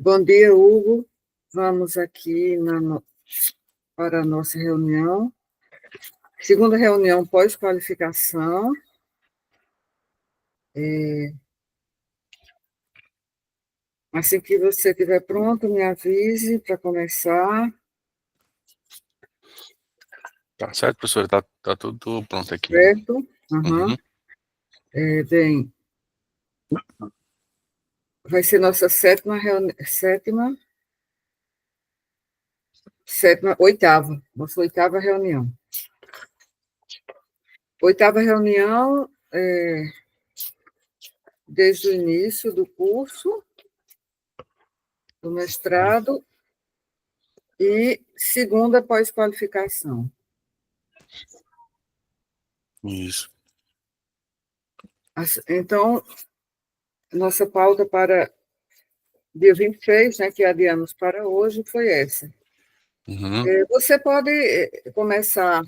Bom dia, Hugo. Vamos aqui para a nossa reunião. Segunda reunião pós-qualificação. Assim que você estiver pronto, me avise para começar. Tá certo, professora? Tá tudo pronto aqui. Certo? Uhum. Bem, vai ser nossa oitava reunião. Oitava reunião, desde o início do curso, do mestrado, e segunda pós-qualificação. Isso. Então, nossa pauta para dia 26, né, que adiamos para hoje, foi essa. Uhum. Você pode começar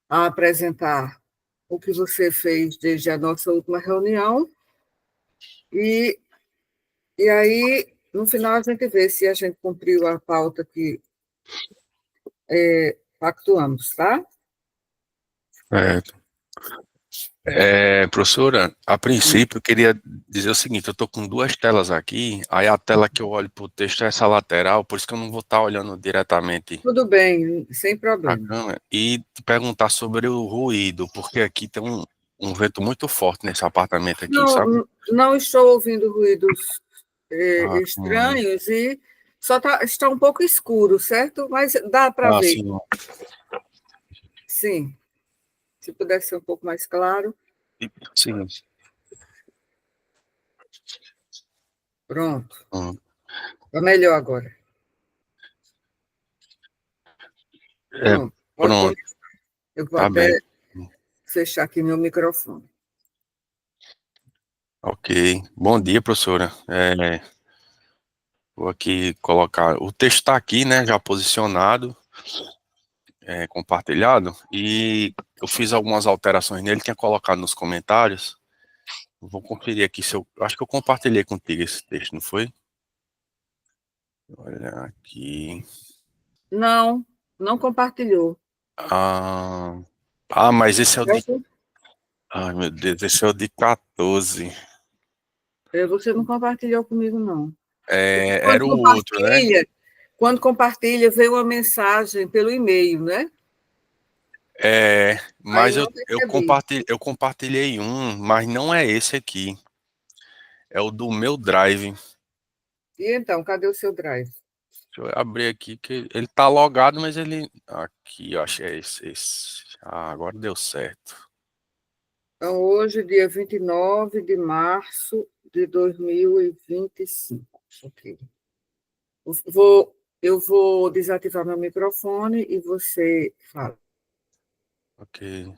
a apresentar o que você fez desde a nossa última reunião, e aí, no final, a gente vê se a gente cumpriu a pauta que pactuamos, tá? Professora, a princípio eu queria dizer o seguinte, eu estou com duas telas aqui, aí a tela que eu olho para o texto é essa lateral, por isso que eu não vou estar olhando diretamente Tudo bem, sem a problema. câmera, e te perguntar sobre o ruído, porque aqui tem um vento muito forte nesse apartamento aqui, sabe? Não estou ouvindo ruídos Ah, estranhos e está um pouco escuro, certo? Mas dá para ver. sim. Sim, se pudesse ser um pouco mais claro. Sim. Pronto, Hum. está melhor agora. Pronto, pode Pronto, começar. Eu vou tá até bem. fechar aqui meu microfone. Ok. Bom dia, professora. Vou aqui colocar. O texto está aqui, né? Já posicionado, compartilhado. E eu fiz algumas alterações nele, tinha colocado nos comentários. Vou conferir aqui se eu. Acho que eu compartilhei contigo esse texto, não foi? Olha aqui. Não, não compartilhou. Mas esse é o de. Certo? Ai, meu Deus, esse é o de 14. Você não compartilhou comigo, não. Porque Era o outro, né? quando compartilha, vem uma mensagem pelo e-mail, né? Aí Mas eu eu, não eu, percebi. compartilhei, eu compartilhei um, mas não é esse aqui. É o do meu Drive. E então, cadê o seu drive? Deixa eu abrir aqui, que ele tá logado, mas ele. Aqui, eu achei esse. Agora deu certo. Então, hoje, dia 29 de março de 2025. Ok. Eu vou desativar meu microfone e você fala. Ok.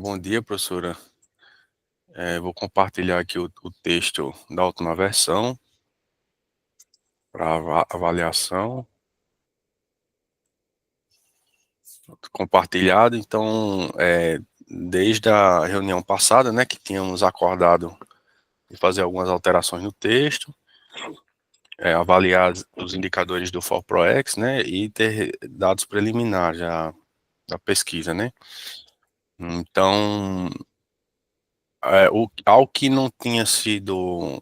Bom dia, professora. Vou compartilhar aqui o texto da última versão para avaliação. Compartilhado, então, desde a reunião passada, né, que tínhamos acordado de fazer algumas alterações no texto, avaliar os indicadores do ForProEx, né, e ter dados preliminares da pesquisa, né. Então, algo que não tinha sido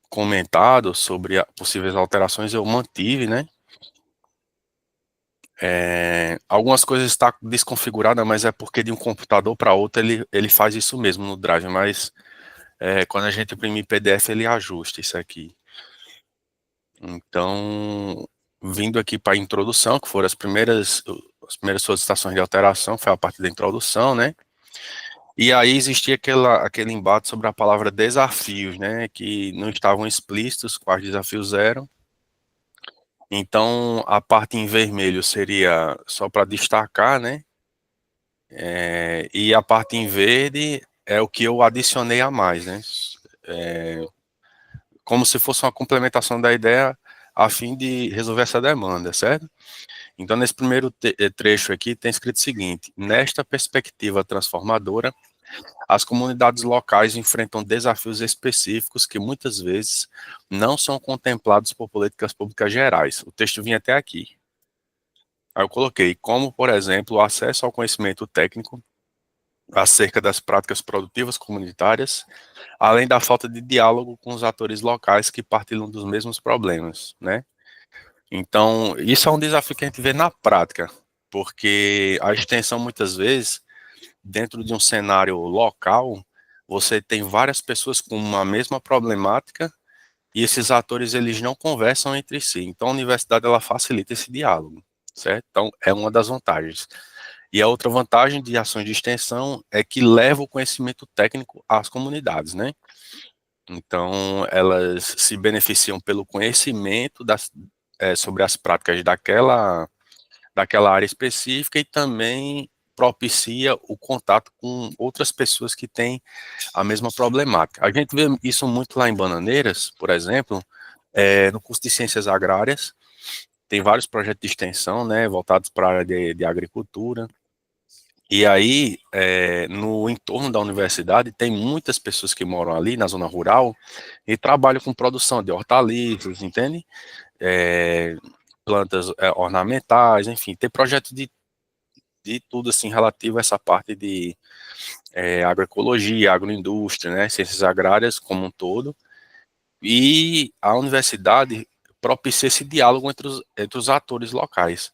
comentado sobre possíveis alterações eu mantive, né. Algumas coisas estão desconfiguradas, mas é porque de um computador para outro ele faz isso mesmo no Drive, mas quando a gente imprimir PDF ele ajusta isso aqui. Então, vindo aqui para a introdução, que foram as primeiras solicitações de alteração, foi a partir da introdução, né? E aí existia aquele embate sobre a palavra desafios, né? Que não estavam explícitos quais desafios eram. Então, a parte em vermelho seria só para destacar, né? E a parte em verde é o que eu adicionei a mais, né? Como se fosse uma complementação da ideia a fim de resolver essa demanda, certo? Então, nesse primeiro trecho aqui, tem escrito o seguinte: nesta perspectiva transformadora, As comunidades locais enfrentam desafios específicos que muitas vezes não são contemplados por políticas públicas gerais. O texto vinha até aqui. Aí eu coloquei, como, por exemplo, o acesso ao conhecimento técnico acerca das práticas produtivas comunitárias, além da falta de diálogo com os atores locais que partilham dos mesmos problemas, né? Então, isso é um desafio que a gente vê na prática, porque a extensão, muitas vezes, dentro de um cenário local, você tem várias pessoas com uma mesma problemática e esses atores, eles não conversam entre si. Então, a universidade, ela facilita esse diálogo, certo? Então, é uma das vantagens. E a outra vantagem de ações de extensão é que leva o conhecimento técnico às comunidades, né? Então, elas se beneficiam pelo conhecimento sobre as práticas daquela área específica e também propicia o contato com outras pessoas que têm a mesma problemática. A gente vê isso muito lá em Bananeiras, por exemplo, no curso de Ciências Agrárias, tem vários projetos de extensão, né, voltados para a área de agricultura, e aí, no entorno da universidade, tem muitas pessoas que moram ali na zona rural e trabalham com produção de hortaliças, entende? É, plantas ornamentais, enfim, tem projeto de tudo assim relativo a essa parte de agroecologia, agroindústria, né, ciências agrárias como um todo, e a universidade propicia esse diálogo entre os atores locais,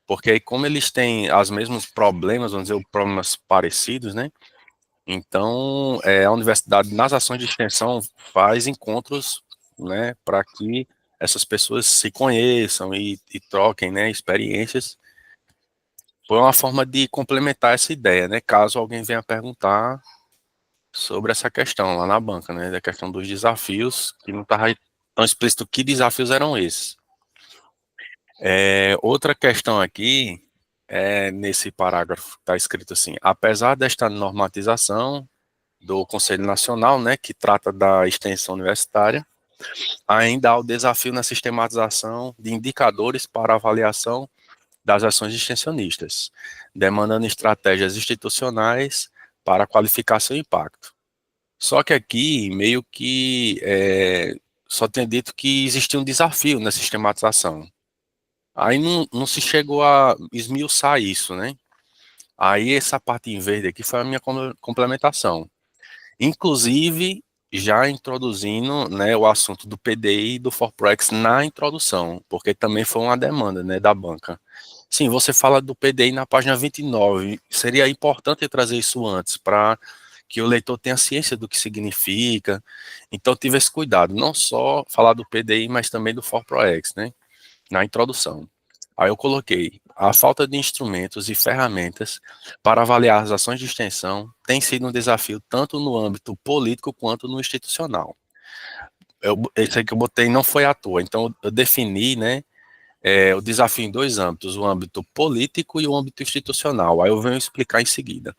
porque aí como eles têm os mesmos problemas, vamos dizer, problemas parecidos, né, então a universidade nas ações de extensão faz encontros, né, para que essas pessoas se conheçam e troquem, né, experiências. Foi uma forma de complementar essa ideia, né? Caso alguém venha perguntar sobre essa questão lá na banca, né? Da questão dos desafios, que não estava tão explícito que desafios eram esses. Outra questão aqui, nesse parágrafo, está escrito assim: apesar desta normatização do Conselho Nacional, né, que trata da extensão universitária, ainda há o desafio na sistematização de indicadores para avaliação das ações extensionistas, demandando estratégias institucionais para qualificar seu impacto. Só que aqui, meio que, só tem dito que existia um desafio na sistematização. Aí não se chegou a esmiuçar isso, né? Aí essa parte em verde aqui foi a minha complementação. Inclusive, já introduzindo, né, o assunto do PDI e do Forprex na introdução, porque também foi uma demanda, né, da banca. Sim, você fala do PDI na página 29, seria importante trazer isso antes, para que o leitor tenha ciência do que significa. Então, tive esse cuidado, não só falar do PDI, mas também do Forprex, né, na introdução. Aí eu coloquei: a falta de instrumentos e ferramentas para avaliar as ações de extensão tem sido um desafio tanto no âmbito político quanto no institucional. Esse aí que eu botei não foi à toa, então eu defini, né, o desafio em dois âmbitos, o âmbito político e o âmbito institucional. Aí eu venho explicar em seguida.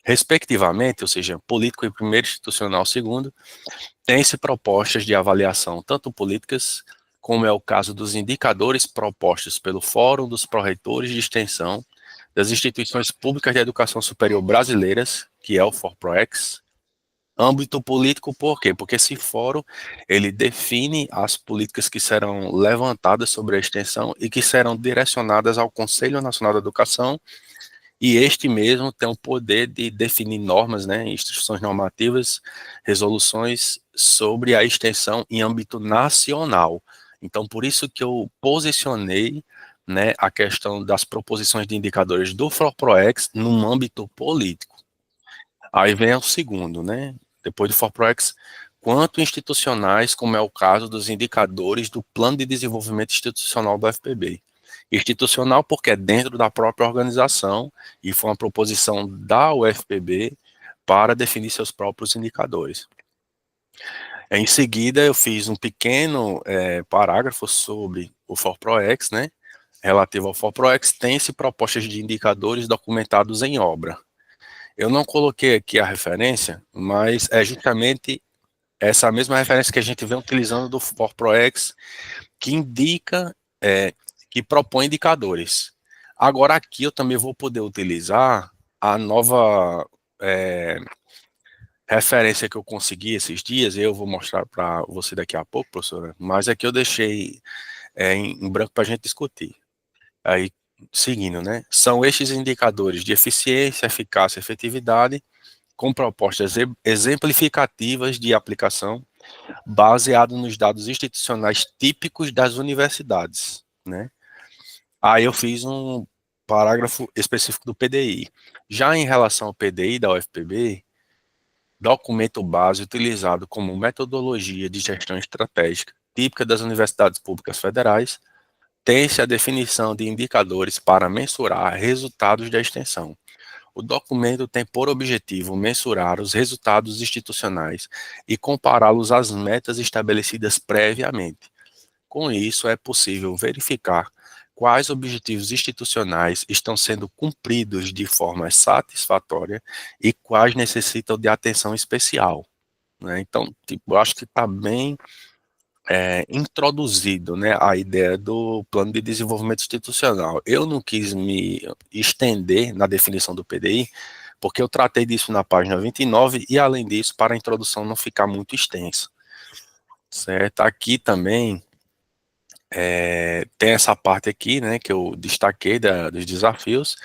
Respectivamente, ou seja, político em primeiro, institucional segundo, tem-se propostas de avaliação, tanto políticas, como é o caso dos indicadores propostos pelo Fórum dos Pró-Reitores de Extensão das Instituições Públicas de Educação Superior Brasileiras, que é o FORPROEX. Âmbito político, por quê? Porque esse fórum, ele define as políticas que serão levantadas sobre a extensão e que serão direcionadas ao Conselho Nacional da Educação, e este mesmo tem o poder de definir normas, né, instruções normativas, resoluções sobre a extensão em âmbito nacional. Então, por isso que eu posicionei, né, a questão das proposições de indicadores do FORPROEX no âmbito político. Aí vem o segundo, né, depois do FORPROEX, quanto institucionais, como é o caso dos indicadores do Plano de Desenvolvimento Institucional do FPB. Institucional porque é dentro da própria organização e foi uma proposição da UFPB para definir seus próprios indicadores. Em seguida, eu fiz um pequeno parágrafo sobre o FORPROEX, né? Relativo ao FORPROEX, tem-se propostas de indicadores documentados em obra. Eu não coloquei aqui a referência, mas é justamente essa mesma referência que a gente vem utilizando do FORPROEX, que indica, que propõe indicadores. Agora aqui eu também vou poder utilizar a nova referência que eu consegui esses dias, eu vou mostrar para você daqui a pouco, professora, mas aqui eu deixei em branco para a gente discutir. Aí, seguindo, né? São estes indicadores de eficiência, eficácia e efetividade com propostas exemplificativas de aplicação baseado nos dados institucionais típicos das universidades, né? Aí eu fiz um parágrafo específico do PDI. Já em relação ao PDI da UFPB, documento base utilizado como metodologia de gestão estratégica típica das universidades públicas federais, tem-se a definição de indicadores para mensurar resultados da extensão. O documento tem por objetivo mensurar os resultados institucionais e compará-los às metas estabelecidas previamente. Com isso, é possível verificar quais objetivos institucionais estão sendo cumpridos de forma satisfatória e quais necessitam de atenção especial, né? Então, tipo, eu acho que está bem introduzido, né, a ideia do plano de desenvolvimento institucional. Eu não quis me estender na definição do PDI, porque eu tratei disso na página 29 e, além disso, para a introdução não ficar muito extensa, certo? Aqui também tem essa parte aqui, né, que eu destaquei dos desafios.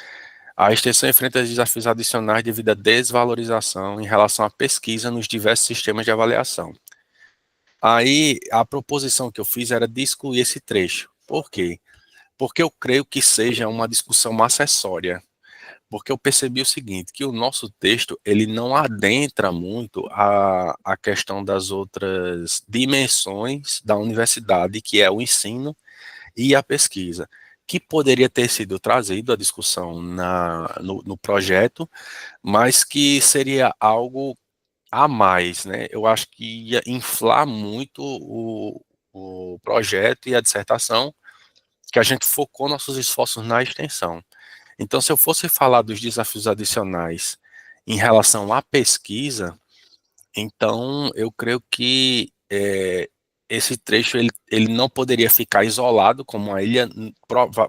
A extensão enfrenta desafios adicionais devido à desvalorização em relação à pesquisa nos diversos sistemas de avaliação. Aí, a proposição que eu fiz era de excluir esse trecho. Por quê? Porque eu creio que seja uma discussão acessória. Porque eu percebi o seguinte, que o nosso texto, ele não adentra muito a questão das outras dimensões da universidade, que é o ensino e a pesquisa, que poderia ter sido trazido à discussão no projeto, mas que seria algo a mais, né? Eu acho que ia inflar muito o projeto e a dissertação, que a gente focou nossos esforços na extensão. Então, se eu fosse falar dos desafios adicionais em relação à pesquisa, então eu creio que esse trecho ele não poderia ficar isolado como a ilha,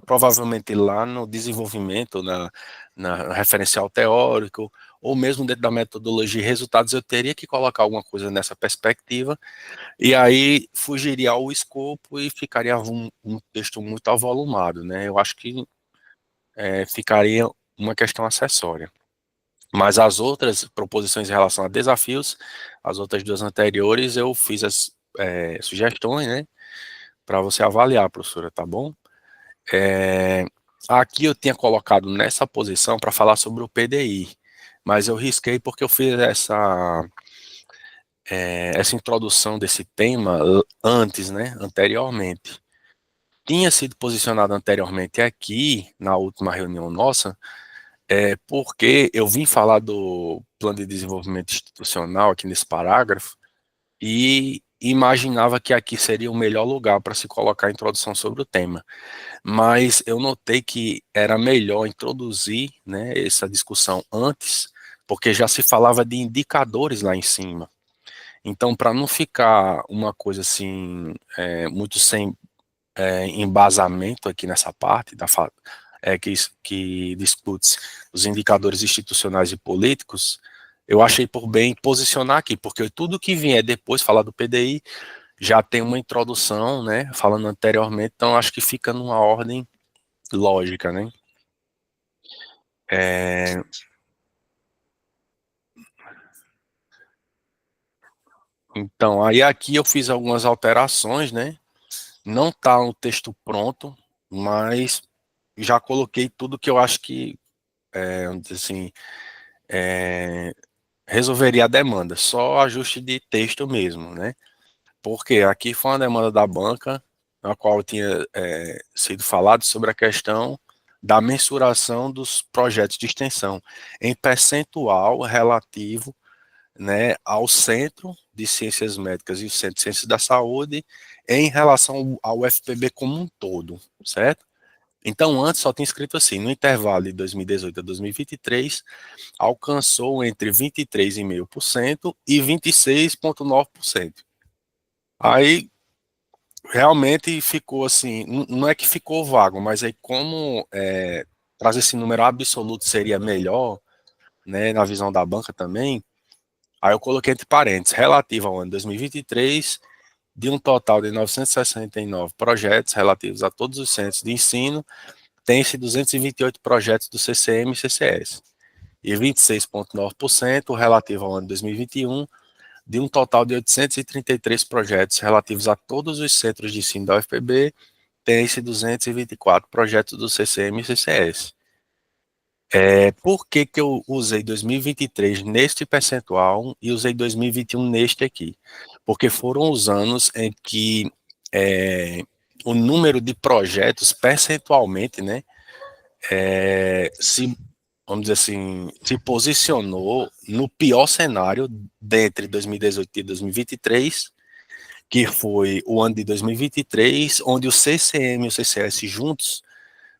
provavelmente lá no desenvolvimento, na referencial teórico, ou mesmo dentro da metodologia e resultados, eu teria que colocar alguma coisa nessa perspectiva, e aí fugiria ao escopo e ficaria um texto muito avolumado, né? Eu acho que ficaria uma questão acessória. Mas as outras proposições em relação a desafios, as outras duas anteriores, eu fiz as sugestões, né, para você avaliar, professora, tá bom? Aqui eu tinha colocado nessa posição para falar sobre o PDI, mas eu risquei porque eu fiz essa introdução desse tema antes, né, anteriormente. Tinha sido posicionado anteriormente aqui, na última reunião nossa, porque eu vim falar do plano de desenvolvimento institucional aqui nesse parágrafo e imaginava que aqui seria o melhor lugar para se colocar a introdução sobre o tema. Mas eu notei que era melhor introduzir, né, essa discussão antes, porque já se falava de indicadores lá em cima. Então, para não ficar uma coisa assim, muito sem embasamento aqui nessa parte que discute os indicadores institucionais e políticos, eu achei por bem posicionar aqui, porque tudo que vier depois falar do PDI já tem uma introdução, né, falando anteriormente, então acho que fica numa ordem lógica, né. É, então, aí aqui eu fiz algumas alterações, né, não está o texto pronto, mas já coloquei tudo que eu acho que, vamos dizer assim, resolveria a demanda, só ajuste de texto mesmo, né? Porque aqui foi uma demanda da banca, na qual tinha sido falado sobre a questão da mensuração dos projetos de extensão em percentual relativo, né, ao Centro de Ciências Médicas e o Centro de Ciências da Saúde em relação ao FPB como um todo, certo? Então, antes só tinha escrito assim, no intervalo de 2018 a 2023, alcançou entre 23,5% e 26,9%. Aí, realmente ficou assim, não é que ficou vago, mas aí como trazer esse número absoluto seria melhor, né, na visão da banca também, Aí eu coloquei entre parênteses, relativo ao ano 2023, de um total de 969 projetos relativos a todos os centros de ensino, tem-se 228 projetos do CCM e CCS, e 26,9% relativo ao ano 2021, de um total de 833 projetos relativos a todos os centros de ensino da UFPB, tem-se 224 projetos do CCM e CCS. Por que que eu usei 2023 neste percentual e usei 2021 neste aqui? Porque foram os anos em que o número de projetos percentualmente, né, vamos dizer assim, se posicionou no pior cenário dentre 2018 e 2023, que foi o ano de 2023, onde o CCM e o CCS juntos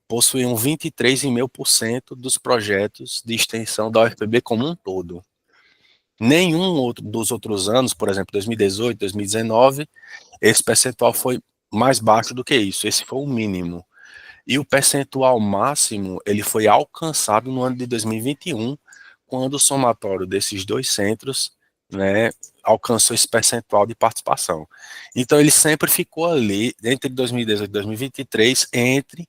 possuíam 23,5% dos projetos de extensão da UFPB como um todo. Nenhum outro dos outros anos, por exemplo, 2018, 2019, esse percentual foi mais baixo do que isso, esse foi o mínimo. E o percentual máximo, ele foi alcançado no ano de 2021, quando o somatório desses dois centros, né, alcançou esse percentual de participação. Então ele sempre ficou ali, entre 2018 e 2023, entre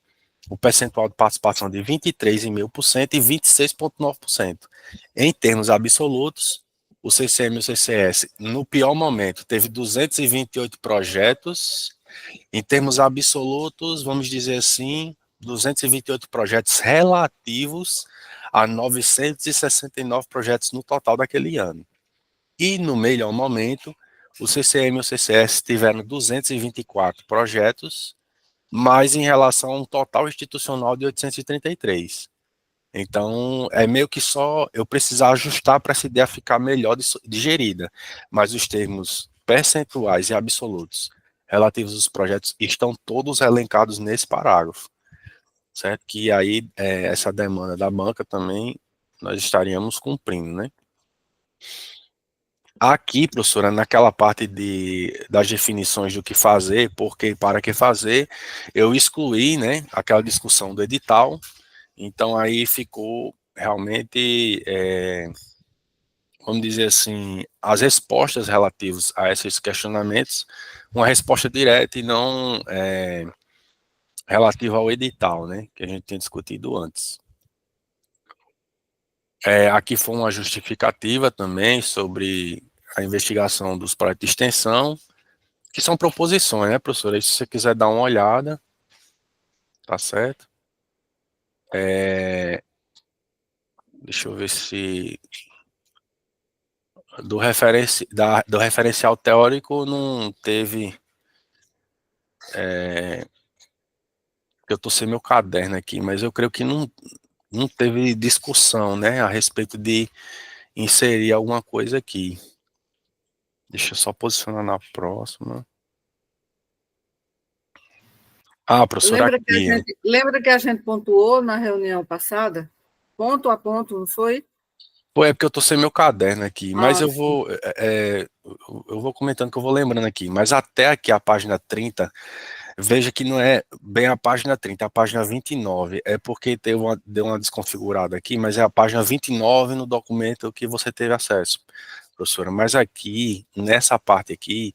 o percentual de participação de 23,5% e 26,9%. Em termos absolutos, o CCM e o CCS, no pior momento, teve 228 projetos. Em termos absolutos, vamos dizer assim, 228 projetos relativos a 969 projetos no total daquele ano. E no melhor momento, o CCM e o CCS tiveram 224 projetos, mas em relação a um total institucional de 833. Então, é meio que só eu precisar ajustar para essa ideia ficar melhor digerida. Mas os termos percentuais e absolutos relativos aos projetos estão todos elencados nesse parágrafo, certo? Que aí essa demanda da banca também nós estaríamos cumprindo, né? Aqui, professora, naquela parte das definições do que fazer, por que e para que fazer, eu excluí, né, aquela discussão do edital. Então aí ficou realmente, vamos dizer assim, as respostas relativas a esses questionamentos, uma resposta direta e não relativa ao edital, né, que a gente tinha discutido antes. Aqui foi uma justificativa também sobre a investigação dos projetos de extensão, que são proposições, né, professora? E se você quiser dar uma olhada, tá certo? Deixa eu ver se do referencial teórico não teve. Eu tô sem meu caderno aqui, mas eu creio que não teve discussão, né, a respeito de inserir alguma coisa aqui. Deixa eu só posicionar na próxima. Ah, professora, aqui. Lembra que a gente pontuou na reunião passada? Ponto a ponto, não foi? Pô, é porque eu tô sem meu caderno aqui, mas Ah, eu sim. vou, eu vou comentando que eu vou lembrando aqui, mas até aqui a página 30, veja que não é bem a página 30, é a página 29, é porque deu uma desconfigurada aqui, mas é a página 29 no documento que você teve acesso, professora, mas aqui, nessa parte aqui,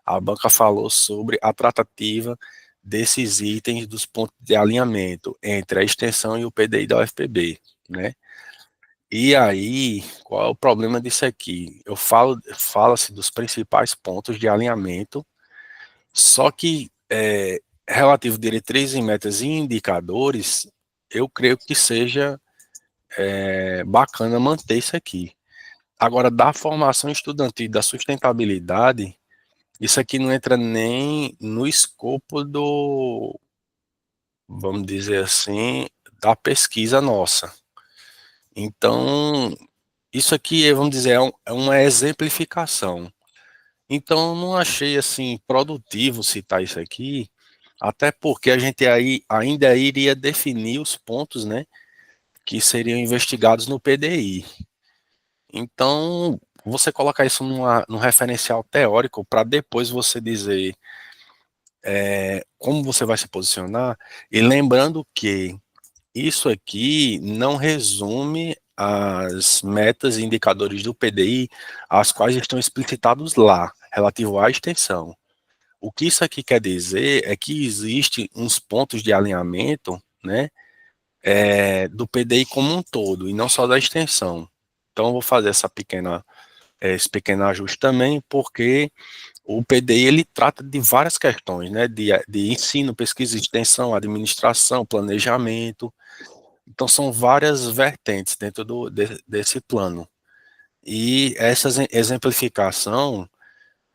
a banca falou sobre a tratativa desses itens dos pontos de alinhamento entre a extensão e o PDI da UFPB, né? E aí, qual é o problema disso aqui? Fala-se dos principais pontos de alinhamento, só que relativo diretrizes e metas e indicadores, eu creio que seja bacana manter isso aqui. Agora, da formação estudantil e da sustentabilidade, isso aqui não entra nem no escopo vamos dizer assim, da pesquisa nossa. Então, isso aqui, vamos dizer, é uma exemplificação. Então, eu não achei assim produtivo citar isso aqui, até porque a gente aí ainda iria definir os pontos, né, que seriam investigados no PDI. Então, você colocar isso num referencial teórico para depois você dizer como você vai se posicionar, e lembrando que isso aqui não resume as metas e indicadores do PDI, as quais estão explicitados lá, relativo à extensão. O que isso aqui quer dizer é que existe uns pontos de alinhamento, né, do PDI como um todo, e não só da extensão. Então, eu vou fazer esse pequeno ajuste também, porque o PDI ele trata de várias questões, né, de ensino, pesquisa e extensão, administração, planejamento. Então, são várias vertentes dentro desse plano. E essa exemplificação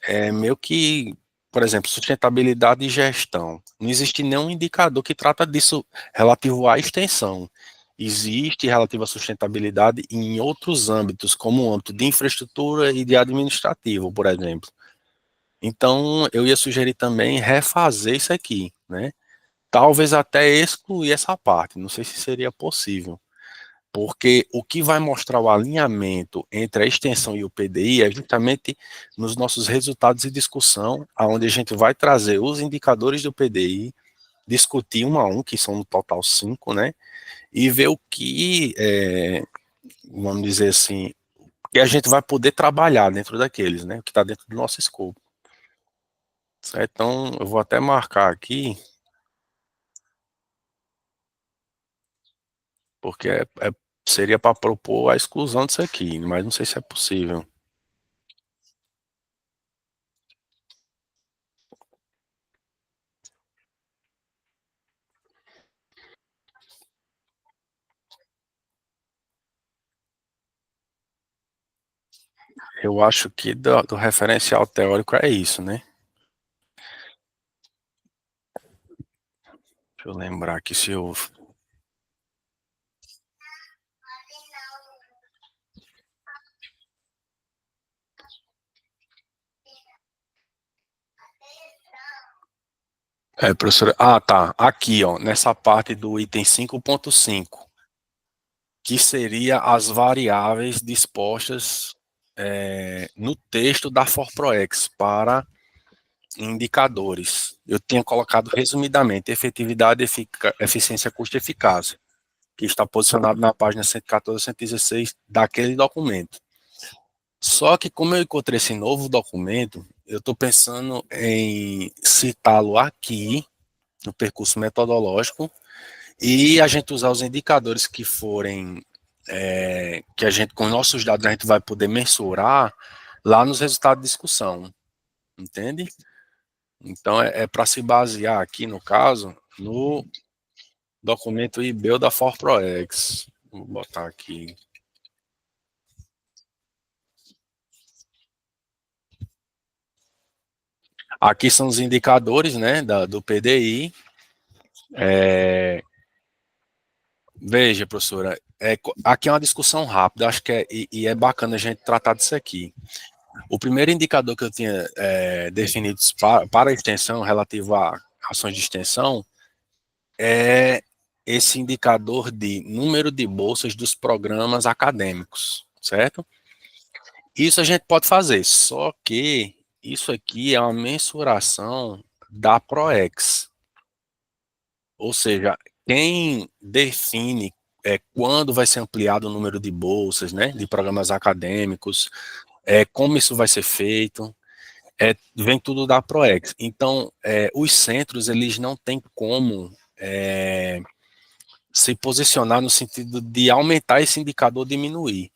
é meio que, por exemplo, sustentabilidade e gestão. Não existe nenhum indicador que trata disso relativo à extensão. Existe relativo à sustentabilidade em outros âmbitos, como o âmbito de infraestrutura e de administrativo, por exemplo. Então, eu ia sugerir também refazer isso aqui, né? Talvez até excluir essa parte, não sei se seria possível. Porque o que vai mostrar o alinhamento entre a extensão e o PDI é justamente nos nossos resultados de discussão, aonde a gente vai trazer os indicadores do PDI, discutir um a um, que são no total 5, né? E ver o que, vamos dizer assim, que a gente vai poder trabalhar dentro daqueles, né? O que está dentro do nosso escopo. Certo? Então, eu vou até marcar aqui, porque seria para propor a exclusão disso aqui, mas não sei se é possível. Eu acho que do referencial teórico é isso, né? Deixa eu lembrar aqui se eu. Professora. Ah, tá. Aqui, ó, nessa parte do item 5.5, que seria as variáveis dispostas no texto da ForProEx para indicadores. Eu tinha colocado resumidamente efetividade, eficiência, custo e eficácia, que está posicionado na página 114 e 116 daquele documento. Só que como eu encontrei esse novo documento, eu estou pensando em citá-lo aqui no percurso metodológico e a gente usar os indicadores que forem que a gente com nossos dados a gente vai poder mensurar lá nos resultados de discussão, entende? Então é para se basear aqui no caso no documento IBEL da ForProEx. Vou botar aqui. Aqui são os indicadores, né, do PDI. Veja, professora, aqui é uma discussão rápida, acho que e é bacana a gente tratar disso aqui. O primeiro indicador que eu tinha definido para a extensão, relativo a ações de extensão, é esse indicador de número de bolsas dos programas acadêmicos, certo? Isso a gente pode fazer, só que isso aqui é uma mensuração da ProEx, ou seja, quem define quando vai ser ampliado o número de bolsas, né, de programas acadêmicos, como isso vai ser feito, vem tudo da ProEx. Então, os centros, eles não têm como se posicionar no sentido de aumentar esse indicador ou diminuir,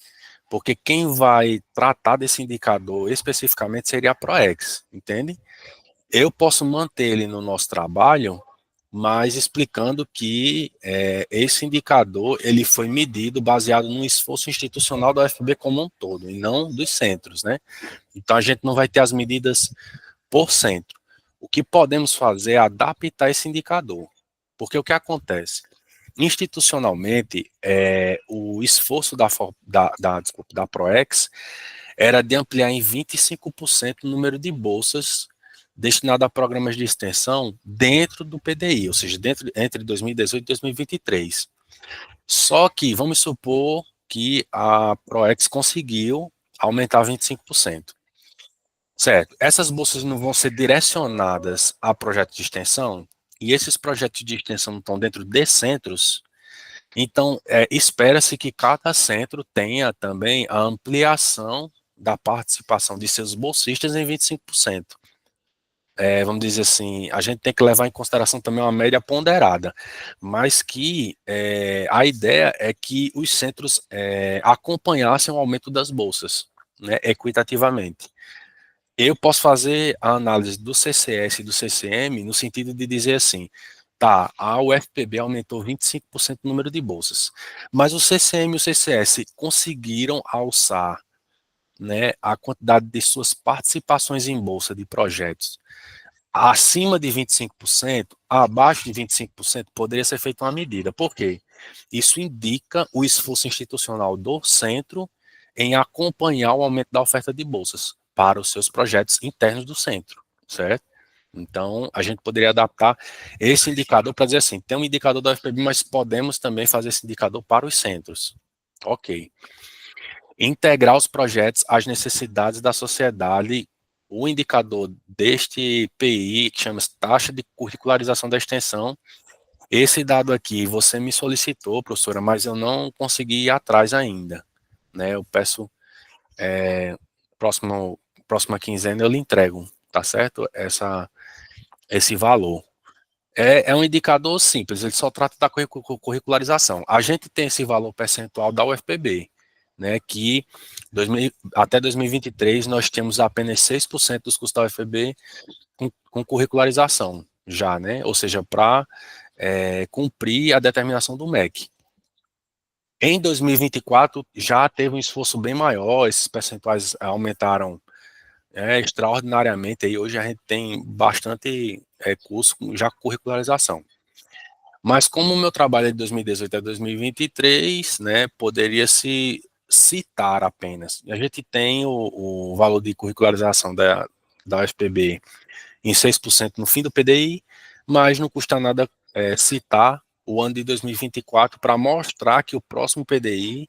porque quem vai tratar desse indicador especificamente seria a ProEx, entende? Eu posso manter ele no nosso trabalho, mas explicando que esse indicador ele foi medido baseado no esforço institucional da UFB como um todo, e não dos centros, né? Então a gente não vai ter as medidas por centro. O que podemos fazer é adaptar esse indicador, porque o que acontece? Institucionalmente, o esforço desculpa, da ProEx era de ampliar em 25% o número de bolsas destinado a programas de extensão dentro do PDI, ou seja, entre 2018 e 2023. Só que vamos supor que a ProEx conseguiu aumentar 25%. Certo. Essas bolsas não vão ser direcionadas a projetos de extensão, e esses projetos de extensão estão dentro de centros, Então, espera-se que cada centro tenha também a ampliação da participação de seus bolsistas em 25%. Vamos dizer assim, a gente tem que levar em consideração também uma média ponderada, mas que a ideia é que os centros acompanhassem o aumento das bolsas, né, equitativamente. Eu posso fazer a análise do CCS e do CCM no sentido de dizer assim, tá, a UFPB aumentou 25% o número de bolsas, mas o CCM e o CCS conseguiram alçar, né, a quantidade de suas participações em bolsa de projetos acima de 25%, abaixo de 25%, poderia ser feita uma medida. Por quê? Isso indica o esforço institucional do centro em acompanhar o aumento da oferta de bolsas para os seus projetos internos do centro, certo? Então, a gente poderia adaptar esse indicador para dizer assim, tem um indicador da UFPB, mas podemos também fazer esse indicador para os centros. Ok. Integrar os projetos às necessidades da sociedade. O indicador deste PI, que chama-se taxa de curricularização da extensão, esse dado aqui você me solicitou, professora, mas eu não consegui ir atrás ainda, né? Eu peço, próxima quinzena eu lhe entrego, tá certo? Esse valor. É um indicador simples, ele só trata da curricularização. A gente tem esse valor percentual da UFPB, né, que até 2023 nós temos apenas 6% dos custos da UFPB com curricularização já, né, ou seja, para cumprir a determinação do MEC. Em 2024 já teve um esforço bem maior, esses percentuais aumentaram extraordinariamente, e hoje a gente tem bastante curso já com curricularização. Mas como o meu trabalho é de 2018 a 2023, né, poderia se citar apenas. A gente tem o valor de curricularização da UFPB em 6% no fim do PDI, mas não custa nada citar o ano de 2024 para mostrar que o próximo PDI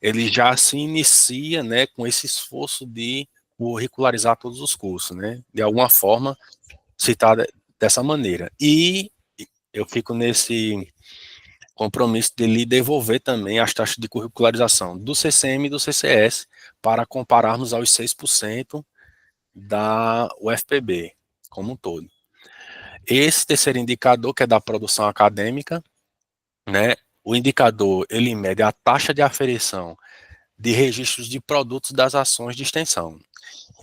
ele já se inicia, né, com esse esforço de curricularizar todos os cursos, né, de alguma forma citar dessa maneira. E eu fico nesse compromisso de lhe devolver também as taxas de curricularização do CCM e do CCS para compararmos aos 6% da UFPB como um todo. Esse terceiro indicador, que é da produção acadêmica, né, o indicador, ele mede a taxa de aferição de registros de produtos das ações de extensão.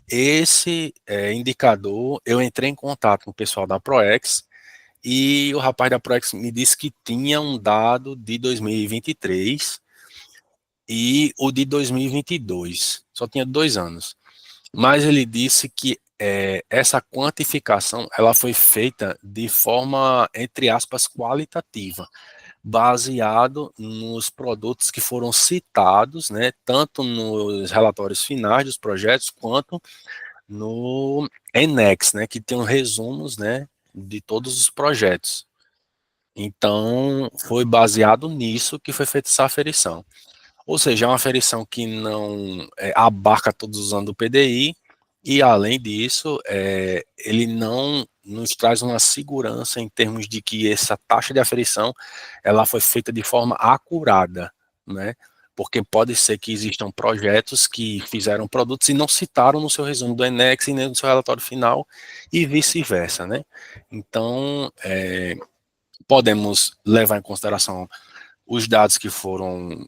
Esse indicador, eu entrei em contato com o pessoal da ProEx, e o rapaz da ProEx me disse que tinha um dado de 2023 e o de 2022. Só tinha 2 anos. Mas ele disse que essa quantificação ela foi feita de forma, entre aspas, qualitativa, baseado nos produtos que foram citados, né, tanto nos relatórios finais dos projetos, quanto no ENEX, né, que tem os resumos, né, de todos os projetos. Então, foi baseado nisso que foi feita essa aferição. Ou seja, é uma aferição que não abarca todos os anos do PDI, e além disso, ele não nos traz uma segurança em termos de que essa taxa de aferição ela foi feita de forma acurada, né? Porque pode ser que existam projetos que fizeram produtos e não citaram no seu resumo do ENEX e nem no seu relatório final, e vice-versa, né? Então, podemos levar em consideração os dados que foram,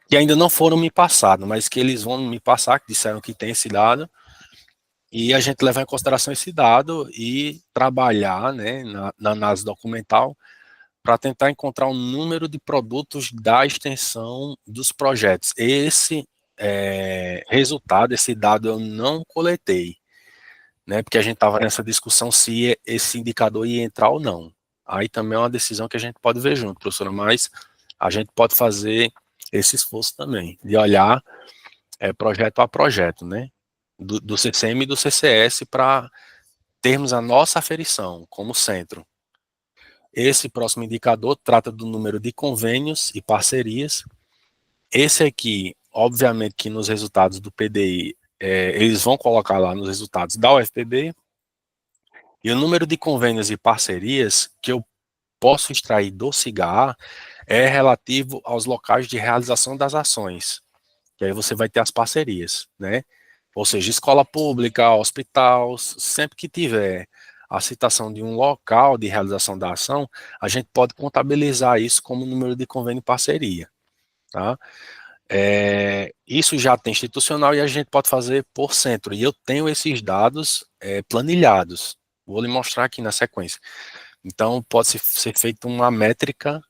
que ainda não foram me passados, mas que eles vão me passar, que disseram que tem esse dado, e a gente levar em consideração esse dado e trabalhar, né, na análise documental para tentar encontrar um número de produtos da extensão dos projetos. Esse resultado, esse dado eu não coletei, né, porque a gente estava nessa discussão se esse indicador ia entrar ou não. Aí também é uma decisão que a gente pode ver junto, professora, mas a gente pode fazer esse esforço também, de olhar projeto a projeto, né, do CCM e do CCS para termos a nossa aferição como centro. Esse próximo indicador trata do número de convênios e parcerias. Esse aqui, obviamente que nos resultados do PDI, eles vão colocar lá nos resultados da UFPB, e o número de convênios e parcerias que eu posso extrair do CIGA é relativo aos locais de realização das ações, que aí você vai ter as parcerias, né? Ou seja, escola pública, hospital, sempre que tiver a citação de um local de realização da ação, a gente pode contabilizar isso como número de convênio parceria, tá? Isso já tem institucional e a gente pode fazer por centro, e eu tenho esses dados planilhados, vou lhe mostrar aqui na sequência. Então, pode ser feita uma métrica,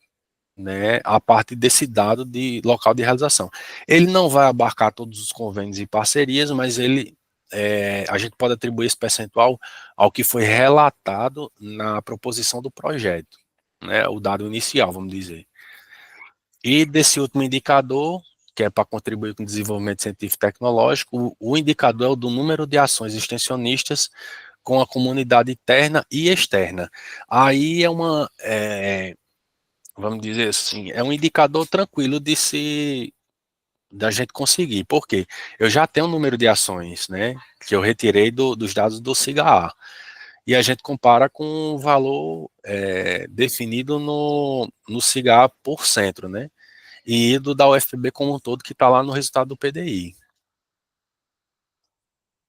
né, a partir desse dado de local de realização. Ele não vai abarcar todos os convênios e parcerias, mas a gente pode atribuir esse percentual ao que foi relatado na proposição do projeto, né, o dado inicial, vamos dizer. E desse último indicador, que é para contribuir com o desenvolvimento científico e tecnológico, o indicador é o do número de ações extensionistas com a comunidade interna e externa. Aí vamos dizer assim, é um indicador tranquilo da gente conseguir. Por quê? Eu já tenho um número de ações, né, que eu retirei dos dados do SIGA-A. E a gente compara com o valor definido no SIGA-A por centro, né? E do da UFPB como um todo, que está lá no resultado do PDI.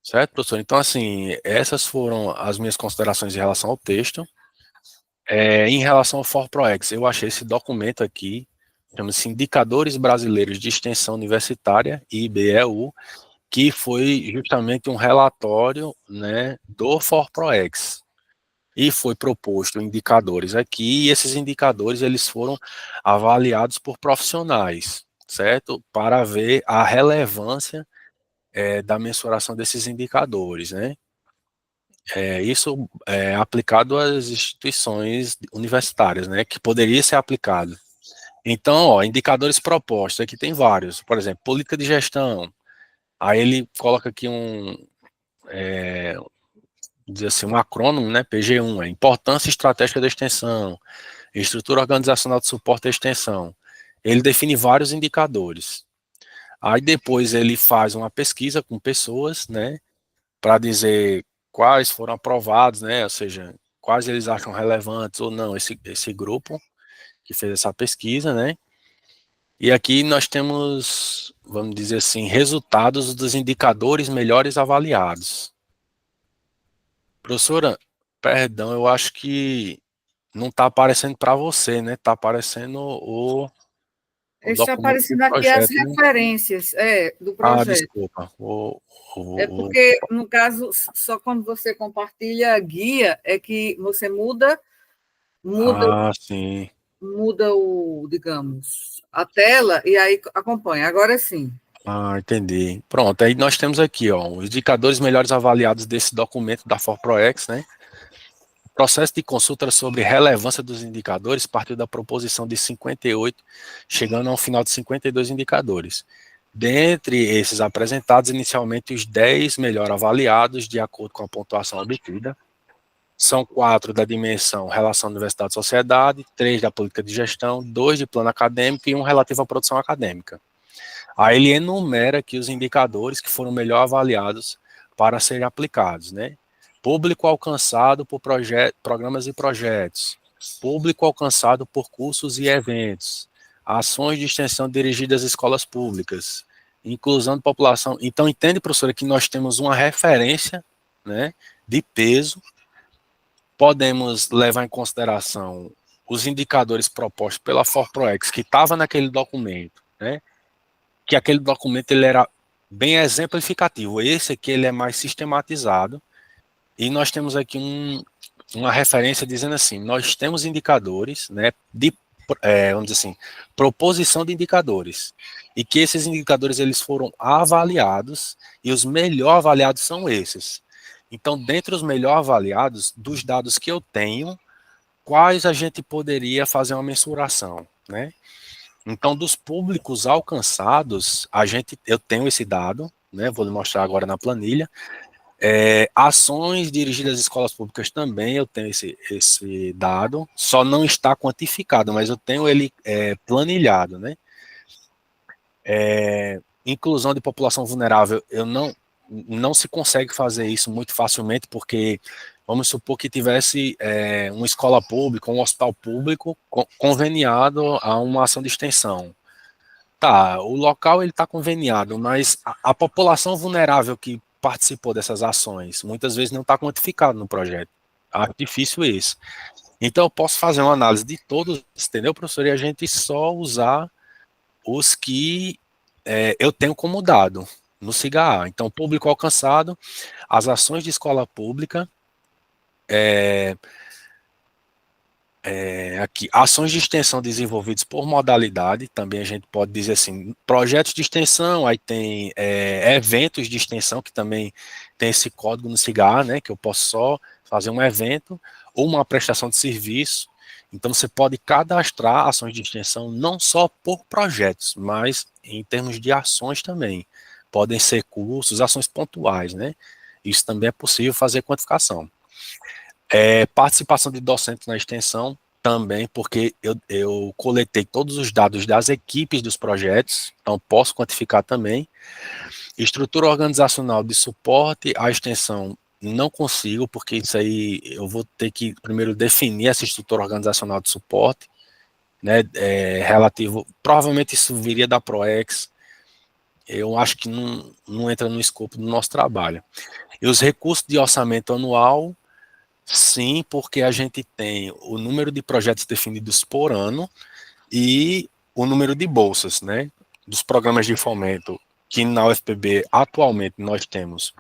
Certo, professor? Então, assim, essas foram as minhas considerações em relação ao texto. Em relação ao ForProEx, eu achei esse documento aqui, chama-se Indicadores Brasileiros de Extensão Universitária, IBEU, que foi justamente um relatório, né, do ForProEx. E foi proposto indicadores aqui, e esses indicadores eles foram avaliados por profissionais, certo? Para ver a relevância da mensuração desses indicadores, né? Isso é aplicado às instituições universitárias, né? Que poderia ser aplicado. Então, ó, indicadores propostos, aqui tem vários. Por exemplo, política de gestão. Aí ele coloca aqui dizer assim, um acrônimo, né? PG1, é importância estratégica da extensão, estrutura organizacional de suporte à extensão. Ele define vários indicadores. Aí depois ele faz uma pesquisa com pessoas, né? Para dizer quais foram aprovados, né? Ou seja, quais eles acham relevantes ou não, esse grupo que fez essa pesquisa, né? E aqui nós temos, vamos dizer assim, resultados dos indicadores melhores avaliados. Professora, perdão, eu acho que não está aparecendo para você, né? Está aparecendo o Está documento do aparecendo aqui as projeto, né? referências do Ah, projeto. desculpa. É porque, no caso, só quando você compartilha a guia é que você muda, Sim. muda digamos, a tela e aí acompanha. Agora sim. Ah, entendi. Pronto, aí nós temos aqui, ó, os indicadores melhores avaliados desse documento da ForProEx, né? O processo de consulta sobre relevância dos indicadores partiu da proposição de 58, chegando ao final de 52 indicadores. Dentre esses apresentados, inicialmente os 10 melhor avaliados, de acordo com a pontuação obtida, são 4 da dimensão relação universidade-sociedade, 3 da política de gestão, 2 de plano acadêmico e 1 relativo à produção acadêmica. Aí ele enumera aqui os indicadores que foram melhor avaliados para serem aplicados, né? Público alcançado por programas e projetos, público alcançado por cursos e eventos, ações de extensão dirigidas às escolas públicas, inclusão de população. Então, entende, professora, que nós temos uma referência, né, de peso, podemos levar em consideração os indicadores propostos pela ForProEx, que estava naquele documento, né, que aquele documento ele era bem exemplificativo. Esse aqui ele é mais sistematizado, e nós temos aqui uma referência dizendo assim, nós temos indicadores, né, vamos dizer assim, proposição de indicadores, e que esses indicadores eles foram avaliados, e os melhor avaliados são esses. Então, dentre os melhor avaliados, dos dados que eu tenho, quais a gente poderia fazer uma mensuração, né? Então, dos públicos alcançados, eu tenho esse dado, né? Vou lhe mostrar agora na planilha. Ações dirigidas às escolas públicas também eu tenho esse dado, só não está quantificado, mas eu tenho ele planilhado, né? Inclusão de população vulnerável, eu não se consegue fazer isso muito facilmente, porque vamos supor que tivesse uma escola pública, um hospital público conveniado a uma ação de extensão. Tá, o local ele está conveniado, mas a população vulnerável que participou dessas ações muitas vezes não está quantificado no projeto. Acho difícil isso. Então eu posso fazer uma análise de todos, entendeu, professor? E a gente só usar os que eu tenho como dado no SIGA-A. Então, público alcançado, as ações de escola pública, aqui, ações de extensão desenvolvidas por modalidade, também a gente pode dizer assim, projetos de extensão, aí tem eventos de extensão, que também tem esse código no SIGA-A, né, que eu posso só fazer um evento ou uma prestação de serviço. Então você pode cadastrar ações de extensão não só por projetos, mas em termos de ações também. Podem ser cursos, ações pontuais, né? Isso também é possível fazer quantificação. Participação de docentes na extensão também, porque eu coletei todos os dados das equipes dos projetos, então posso quantificar também. Estrutura organizacional de suporte à extensão, não consigo, porque isso aí eu vou ter que primeiro definir essa estrutura organizacional de suporte, né, relativo, provavelmente isso viria da ProEx, eu acho que não entra no escopo do nosso trabalho. E os recursos de orçamento anual, sim, porque a gente tem o número de projetos definidos por ano e o número de bolsas, né, dos programas de fomento, que na UFPB atualmente nós temos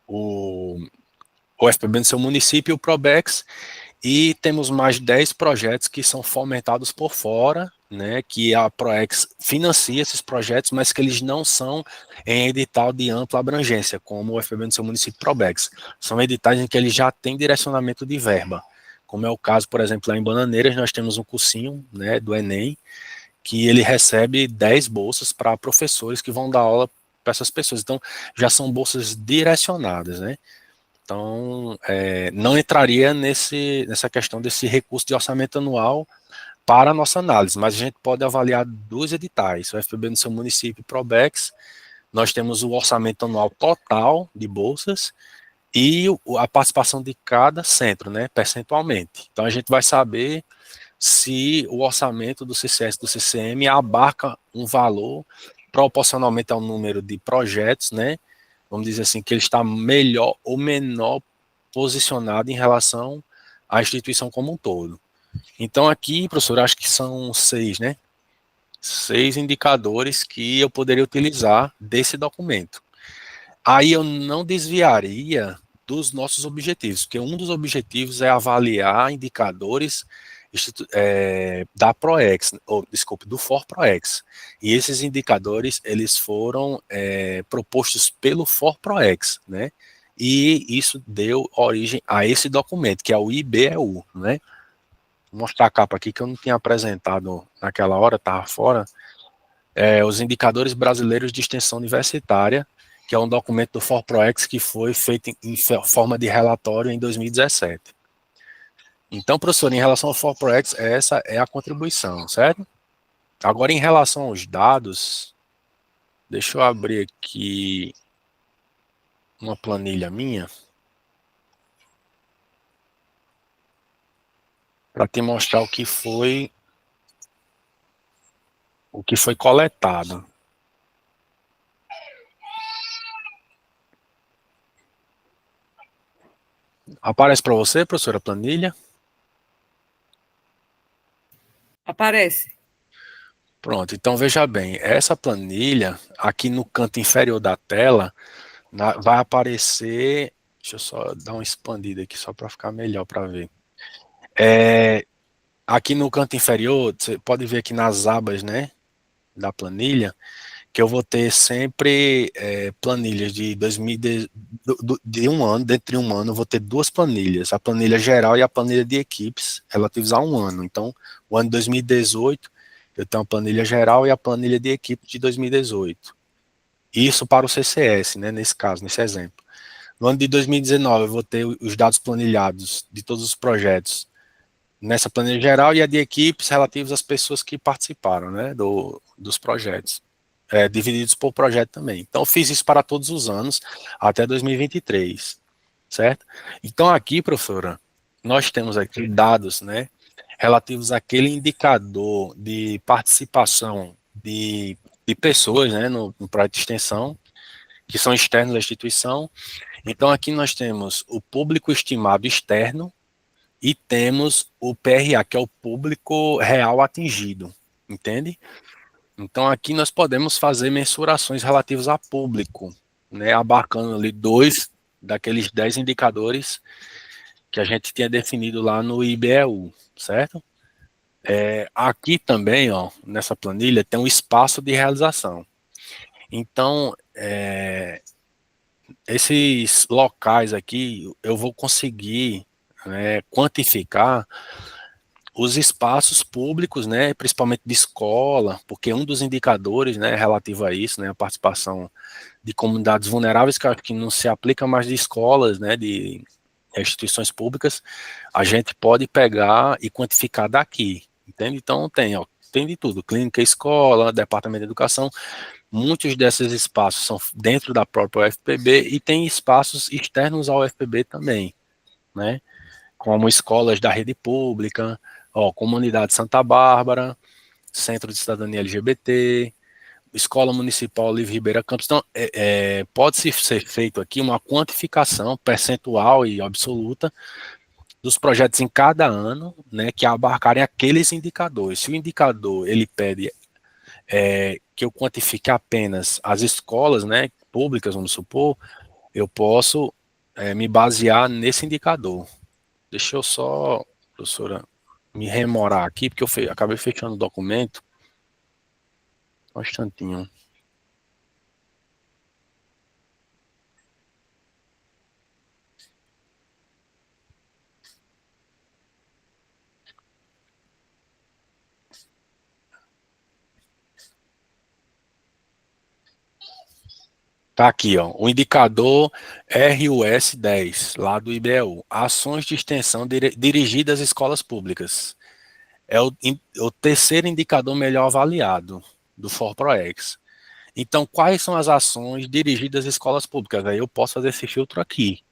o UFPB no seu município, o PROBEX, e temos mais 10 projetos que são fomentados por fora, né, que a ProEx financia esses projetos, mas que eles não são em edital de ampla abrangência, como o UFPB no seu município ProBex. São editais em que ele já tem direcionamento de verba, como é o caso, por exemplo, lá em Bananeiras, nós temos um cursinho, né, do Enem, que ele recebe 10 bolsas para professores que vão dar aula para essas pessoas. Então, já são bolsas direcionadas, né? Então, não entraria nessa questão desse recurso de orçamento anual para a nossa análise, mas a gente pode avaliar dois editais, o FPB no seu município e ProBex, nós temos o orçamento anual total de bolsas e a participação de cada centro, né, percentualmente. Então a gente vai saber se o orçamento do CCS e do CCM abarca um valor proporcionalmente ao número de projetos, né, vamos dizer assim, que ele está melhor ou menor posicionado em relação à instituição como um todo. Então aqui, professor, acho que são 6, né? 6 indicadores que eu poderia utilizar desse documento. Aí eu não desviaria dos nossos objetivos, porque um dos objetivos é avaliar indicadores da ProEx, ou desculpe, do ForProEx. E esses indicadores, eles foram propostos pelo ForProEx, né? E isso deu origem a esse documento, que é o IBEU, né? Vou mostrar a capa aqui que eu não tinha apresentado naquela hora, estava fora. Os indicadores brasileiros de extensão universitária, que é um documento do ForProEx que foi feito em forma de relatório em 2017. Então, professor, em relação ao ForProEx, essa é a contribuição, certo? Agora, em relação aos dados, deixa eu abrir aqui uma planilha minha para te mostrar o que foi coletado. Aparece para você, professora, a planilha? Aparece. Pronto, então veja bem, essa planilha, aqui no canto inferior da tela, vai aparecer, deixa eu só dar uma expandida aqui, só para ficar melhor para ver. Aqui no canto inferior, você pode ver aqui nas abas, né, da planilha, que eu vou ter sempre planilhas de 2000 de um ano, dentro de um ano eu vou ter duas planilhas, a planilha geral e a planilha de equipes relativos a um ano. Então, o ano de 2018, eu tenho a planilha geral e a planilha de equipe de 2018. Isso para o CCS, né, nesse caso, nesse exemplo. No ano de 2019, eu vou ter os dados planilhados de todos os projetos nessa planilha geral e a de equipes relativos às pessoas que participaram, né, dos projetos, divididos por projeto também. Então, eu fiz isso para todos os anos, até 2023. certo? Então aqui, professora, nós temos aqui dados, né, relativos àquele indicador de participação de pessoas, né, no projeto de extensão, que são externos à instituição. Então aqui nós temos o público estimado externo e temos o PRA, que é o público real atingido, entende? Então aqui nós podemos fazer mensurações relativas a público, né, abarcando ali 2 daqueles 10 indicadores que a gente tinha definido lá no IBEU, certo? Aqui também, ó, nessa planilha, tem um espaço de realização. Então, esses locais aqui, eu vou conseguir, né, quantificar os espaços públicos, né, principalmente de escola, porque um dos indicadores, né, relativo a isso, né, a participação de comunidades vulneráveis, que eu acho que não se aplica mais de escolas, né, de instituições públicas, a gente pode pegar e quantificar daqui, entende? Então tem, ó, tem de tudo, clínica, escola, departamento de educação, muitos desses espaços são dentro da própria UFPB e tem espaços externos ao UFPB também, né? Como escolas da rede pública, ó, Comunidade Santa Bárbara, Centro de Cidadania LGBT, Escola Municipal Livre Ribeira Campos. Então, pode-se ser feito aqui uma quantificação percentual e absoluta dos projetos em cada ano, né, que abarcarem aqueles indicadores. Se o indicador ele pede que eu quantifique apenas as escolas, né, públicas, vamos supor, eu posso me basear nesse indicador. Deixa eu só, professora, me rememorar aqui, porque eu acabei fechando o documento. Um instantinho. Tá aqui, ó, o indicador RUS 10, lá do IBEU, ações de extensão dirigidas às escolas públicas. É o terceiro indicador melhor avaliado do ForProEx. Então, quais são as ações dirigidas às escolas públicas? Aí eu posso fazer esse filtro aqui,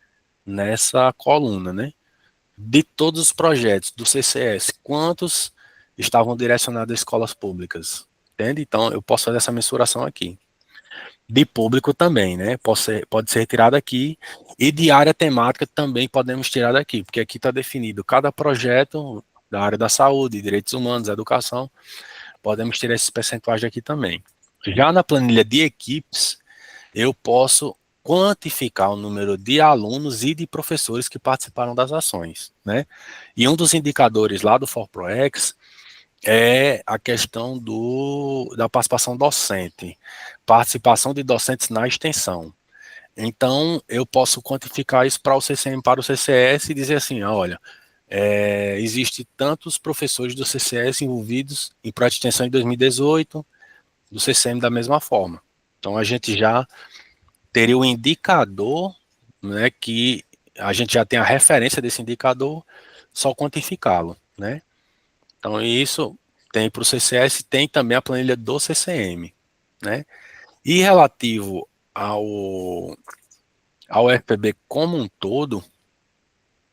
nessa coluna, né? De todos os projetos do CCS, quantos estavam direcionados às escolas públicas? Entende? Então, eu posso fazer essa mensuração aqui. De público também, né? Pode ser retirado aqui. E de área temática também podemos tirar daqui, porque aqui está definido cada projeto da área da saúde, direitos humanos, educação. Podemos tirar esses percentuais daqui também. Já na planilha de equipes, eu posso quantificar o número de alunos e de professores que participaram das ações, né? E um dos indicadores lá do ForProEx é a questão da participação docente, participação de docentes na extensão. Então, eu posso quantificar isso para o CCM, para o CCS e dizer assim, olha, existe tantos professores do CCS envolvidos em projeto de extensão em 2018, do CCM da mesma forma. Então, a gente já teria o indicador, né, que a gente já tem a referência desse indicador, só quantificá-lo, né? Então, isso tem para o CCS, tem também a planilha do CCM, né? E relativo ao FPB como um todo,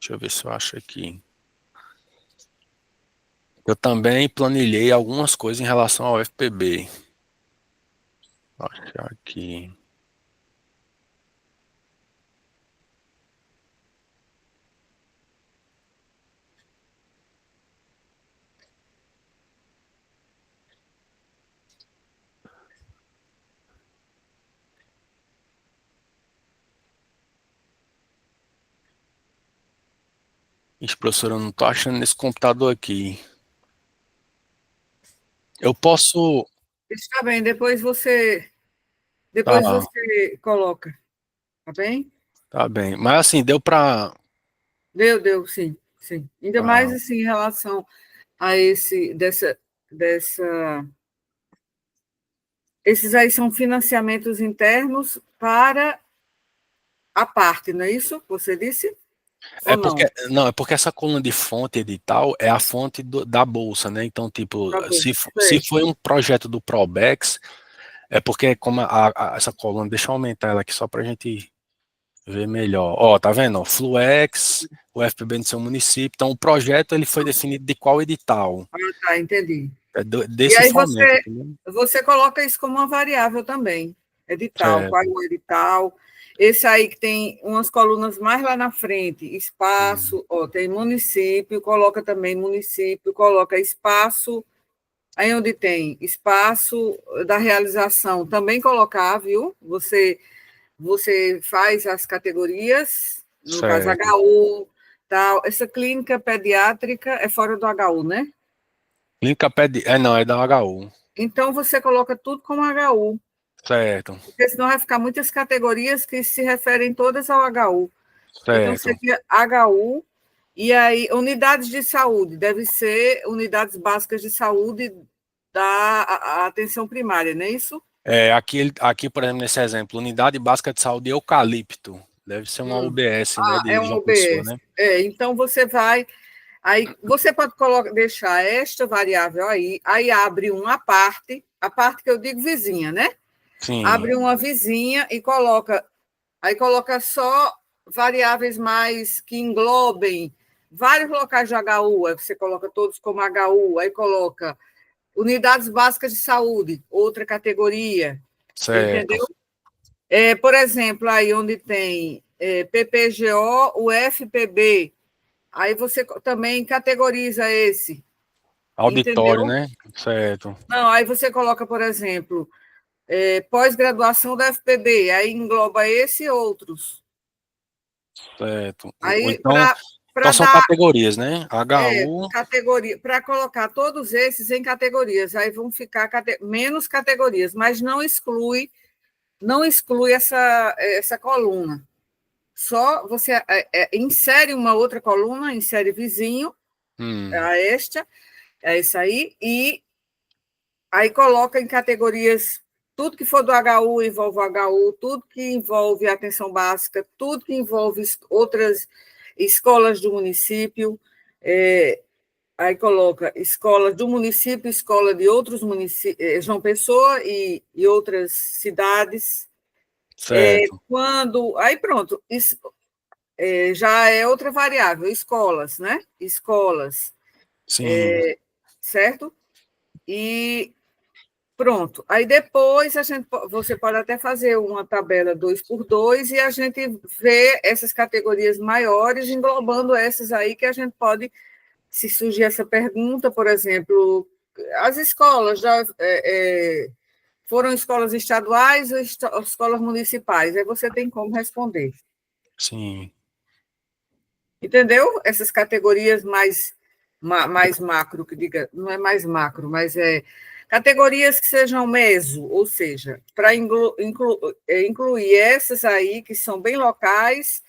deixa eu ver se eu acho aqui. Eu também planilhei algumas coisas em relação ao FPB. Vou achar aqui. Ixi, professor, eu não estou achando nesse computador aqui. Eu posso. Está bem, Tá, depois você coloca, tá bem? tá bem. Mas assim, deu para. Deu, sim, sim. Ainda mais assim em relação a dessa. Esses aí são financiamentos internos para a parte, não é isso que você disse? É Ou porque, não? não, é porque essa coluna de fonte edital é a fonte da bolsa, né? Então, tipo, Tá bom, se sei. foi um projeto do Probex, é porque como essa coluna, deixa eu aumentar ela aqui só para a gente ver melhor. Ó, tá vendo? Ó, Fluex, o FPB no seu município. Então, o projeto ele foi definido de qual edital? Ah, tá, entendi. É E desse aí fomento, você, entendeu? você coloca isso como uma variável também. Edital, qual é Certo. o edital? Esse aí que tem umas colunas mais lá na frente, Hum, espaço, ó, tem município, coloca também município, coloca espaço, aí onde tem espaço da realização, também colocar, viu? Você faz as categorias, no caso certo. HU, tal. Essa clínica pediátrica é fora do HU, né? Clínica pede... É, não, é da HU. Então você coloca tudo como HU, Certo, porque senão vai ficar muitas categorias que se referem todas ao HU. Então certo. seria HU, e aí unidades de saúde, deve ser unidades básicas de saúde da atenção primária, não é isso? É, aqui, por exemplo, nesse exemplo, Unidade Básica de Saúde Eucalipto. Deve ser uma Hum. UBS, né, É de um João Pessoa, UBS. né? Então você vai. Aí você pode deixar esta variável aí abre uma parte, a parte que eu digo vizinha, né? Sim, Abre uma vizinha e aí coloca só variáveis mais que englobem vários locais de HU, aí você coloca todos como HU, aí coloca unidades básicas de saúde, outra categoria, você certo. entendeu? Por exemplo, aí onde tem PPGO, o FPB, aí você também categoriza esse, Auditório, entendeu? né? Certo, Não, aí você coloca, por exemplo, pós-graduação da FPB, aí engloba esse e outros. certo. Ou Aí, então, então são dar categorias, né? HU, categoria, para colocar todos esses em categorias, aí vão ficar menos categorias, mas não exclui essa coluna. Só você insere uma outra coluna, insere vizinho, hum, a esta, é isso aí, e aí coloca em categorias tudo que for do HU envolve o HU, tudo que envolve atenção básica, tudo que envolve outras escolas do município, aí coloca escola do município, escola de outros municípios, João Pessoa e outras cidades. certo. Aí pronto, isso, já é outra variável, escolas, né? Escolas, Sim, certo? E pronto. Aí depois você pode até fazer uma tabela 2 por 2 e a gente vê essas categorias maiores, englobando essas aí que a gente pode, se surgir essa pergunta, por exemplo, as escolas foram escolas estaduais ou escolas municipais? Aí você tem como responder. sim. Entendeu? Essas categorias mais macro, que diga, não é mais macro, mas categorias que sejam meso, ou seja, para incluir essas aí que são bem locais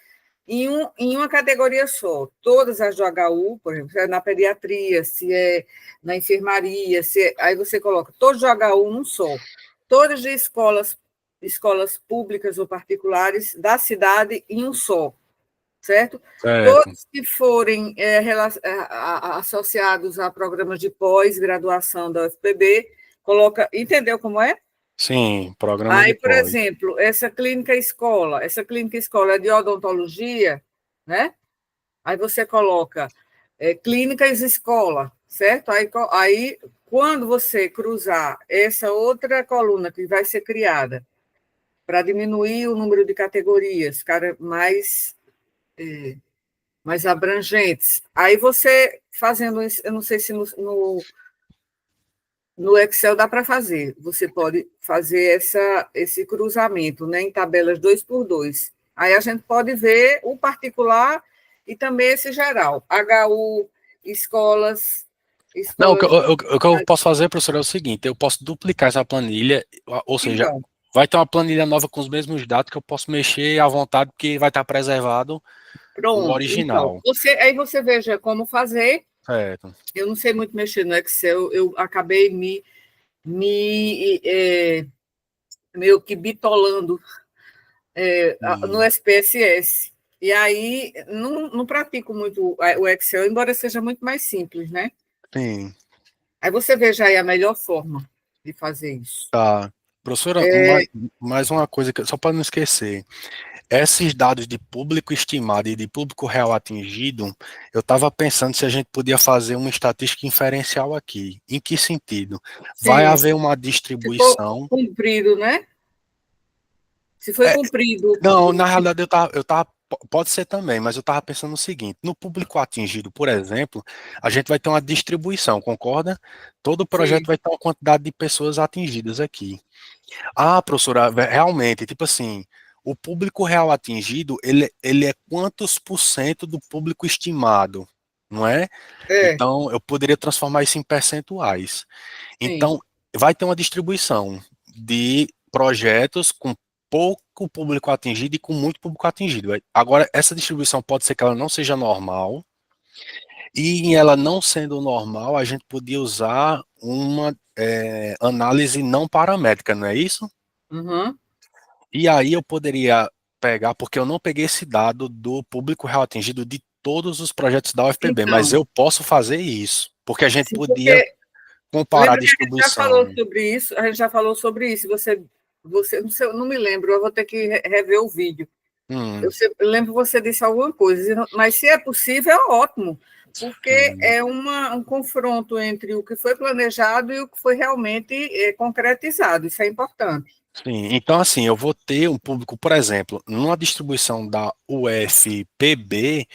em uma categoria só. Todas as do HU, por exemplo, se é na pediatria, se é na enfermaria, aí você coloca todos do HU num só. Todas de escolas públicas ou particulares da cidade em um só, certo? Certo. Todos que forem associados a programas de pós-graduação da UFPB, entendeu como é? Sim, programa de Aí, por pós. exemplo, essa clínica escola é de odontologia, né? Aí você coloca clínicas escola, certo? Aí, quando você cruzar essa outra coluna que vai ser criada para diminuir o número de categorias, cara, mais abrangentes. Aí você fazendo isso, eu não sei se no Excel dá para fazer. Você pode fazer esse cruzamento, né, em tabelas 2 por 2. Aí a gente pode ver o particular e também esse geral. HU, escolas, Não, escolas. o que eu posso fazer, professor, é o seguinte: eu posso duplicar essa planilha, ou seja, Então, vai ter uma planilha nova com os mesmos dados que eu posso mexer à vontade, porque vai estar preservado o pronto. Então, original. aí você veja como fazer. Certo. Eu não sei muito mexer no Excel, eu acabei meio que bitolando no Sim. SPSS. E aí não pratico muito o Excel, embora seja muito mais simples, né? Sim. Aí você veja aí a melhor forma de fazer isso. Tá. Professora, mais uma coisa, só para não esquecer. esses dados de público estimado e de público real atingido, eu estava pensando se a gente podia fazer uma estatística inferencial aqui. Em que sentido? Vai Sim, haver uma se for distribuição. cumprido, né? Se foi É, cumprido. não, na realidade pode ser também, mas eu estava pensando no seguinte: no público atingido, por exemplo, a gente vai ter uma distribuição, concorda? Todo projeto Sim. vai ter uma quantidade de pessoas atingidas aqui. Ah, professora, realmente, tipo assim, o público real atingido, ele é quantos por cento do público estimado, não é? É, Então, eu poderia transformar isso em percentuais. sim. Então, vai ter uma distribuição de projetos com pouco público atingido e com muito público atingido. Agora, essa distribuição pode ser que ela não seja normal, e em ela não sendo normal, a gente podia usar uma análise não paramétrica, não é isso? Uhum. E aí eu poderia pegar, porque eu não peguei esse dado do público real atingido de todos os projetos da UFPB, mas Então, eu posso fazer isso, porque a gente sim, podia porque comparar a lembra que a gente já falou distribuição. sobre isso, a gente já falou sobre isso, você não, sei, eu não me lembro, eu vou ter que rever o vídeo. Hum, Eu lembro que você disse alguma coisa, mas se é possível, é ótimo, porque sim, é um confronto entre o que foi planejado e o que foi realmente concretizado, isso é importante. sim. Então, assim, eu vou ter um público, por exemplo, numa distribuição da UFPB,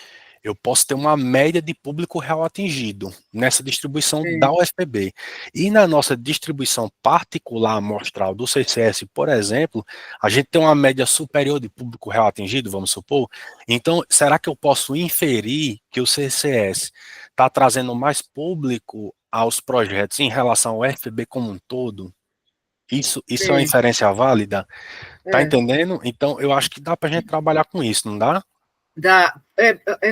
eu posso ter uma média de público real atingido nessa distribuição da Sim, UFPB. E na nossa distribuição particular amostral do CCS, por exemplo, a gente tem uma média superior de público real atingido, vamos supor. Então, será que eu posso inferir que o CCS está trazendo mais público aos projetos em relação ao UFPB como um todo? Isso é uma sim. inferência válida? Tá É. entendendo? Então, eu acho que dá para a gente trabalhar com isso, não dá?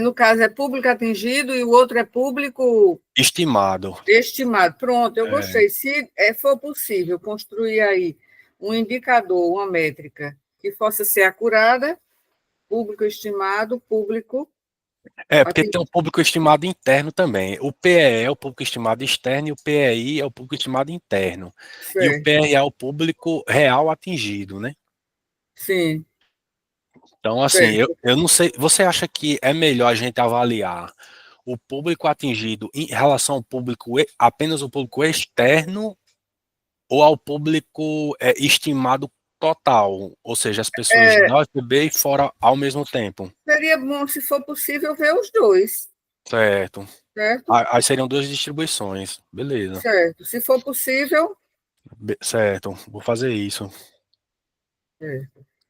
No caso, é público atingido e o outro é público Estimado. estimado. Pronto, eu É, gostei. Se for possível construir aí um indicador, uma métrica que possa ser acurada, público estimado, público porque atingido. tem um público estimado interno também. O PEE é o público estimado externo e o PEI é o público estimado interno. E o Certo. PRA é o público real atingido, né? Sim, Então, assim, certo. eu não sei. Você acha que é melhor a gente avaliar o público atingido em relação ao público, apenas o público externo ou ao público estimado total? Ou seja, as pessoas da UFB e fora ao mesmo tempo? Seria bom, se for possível, ver os dois, Certo. certo? Aí seriam duas distribuições. Beleza. Certo. Se for possível, Certo. Vou fazer isso. é,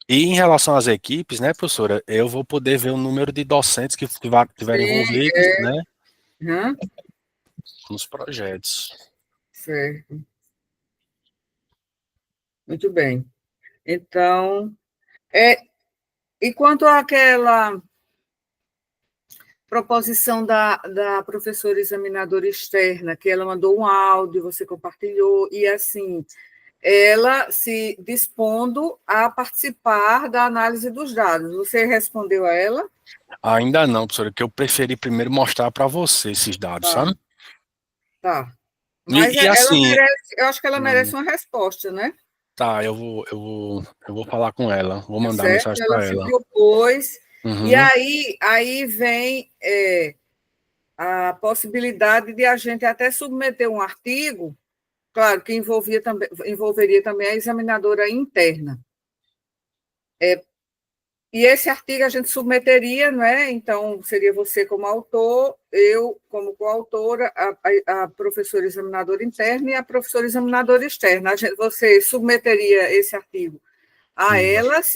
E em relação às equipes, né, professora, eu vou poder ver o número de docentes que estiverem sim, envolvidos, né, aham, nos projetos. certo. Muito bem. Então, é, e quanto àquela proposição da professora examinadora externa, que ela mandou um áudio, você compartilhou, e assim, ela se dispondo a participar da análise dos dados. Você respondeu a ela? Ainda não, professora, que eu preferi primeiro mostrar para você esses dados, Tá, sabe? tá. Mas E ela assim, merece, eu acho que ela hum, merece uma resposta, né? tá, eu vou falar com ela, vou Tá mandar certo? mensagem Ela para se ela. propôs, e Uhum. aí vem a possibilidade de a gente até submeter um artigo. Claro que envolveria também a examinadora interna. E esse artigo a gente submeteria, não é? Então, seria você como autor, eu como coautora, a professora examinadora interna e a professora examinadora externa. Você submeteria esse artigo a Hum.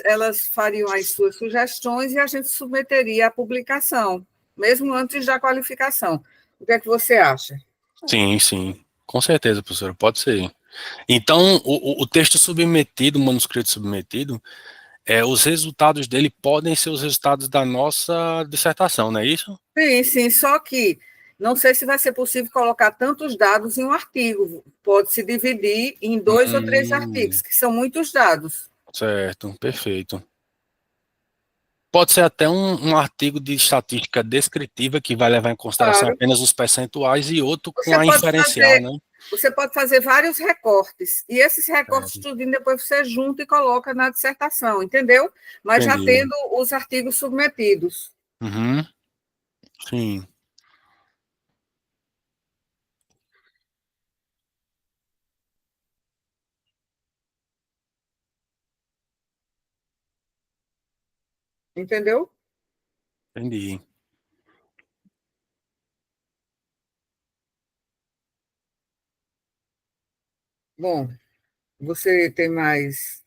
elas fariam as suas sugestões e a gente submeteria à publicação, mesmo antes da qualificação. O que é que você acha? Sim, sim, com certeza, professora, pode ser. Então, o texto submetido, o manuscrito submetido, os resultados dele podem ser os resultados da nossa dissertação, não é isso? Sim, sim, só que não sei se vai ser possível colocar tantos dados em um artigo. Pode se dividir em 2 ou 3 artigos, Hum, que são muitos dados. certo, perfeito. Pode ser até um artigo de estatística descritiva que vai levar em consideração Claro. apenas os percentuais e outro com Você a pode inferencial, fazer, né? você pode fazer vários recortes, e esses recortes Certo. tudinho depois você junta e coloca na dissertação, entendeu? Mas já Entendi. tendo os artigos submetidos. Uhum. Sim, Entendeu? entendi. Bom, você tem mais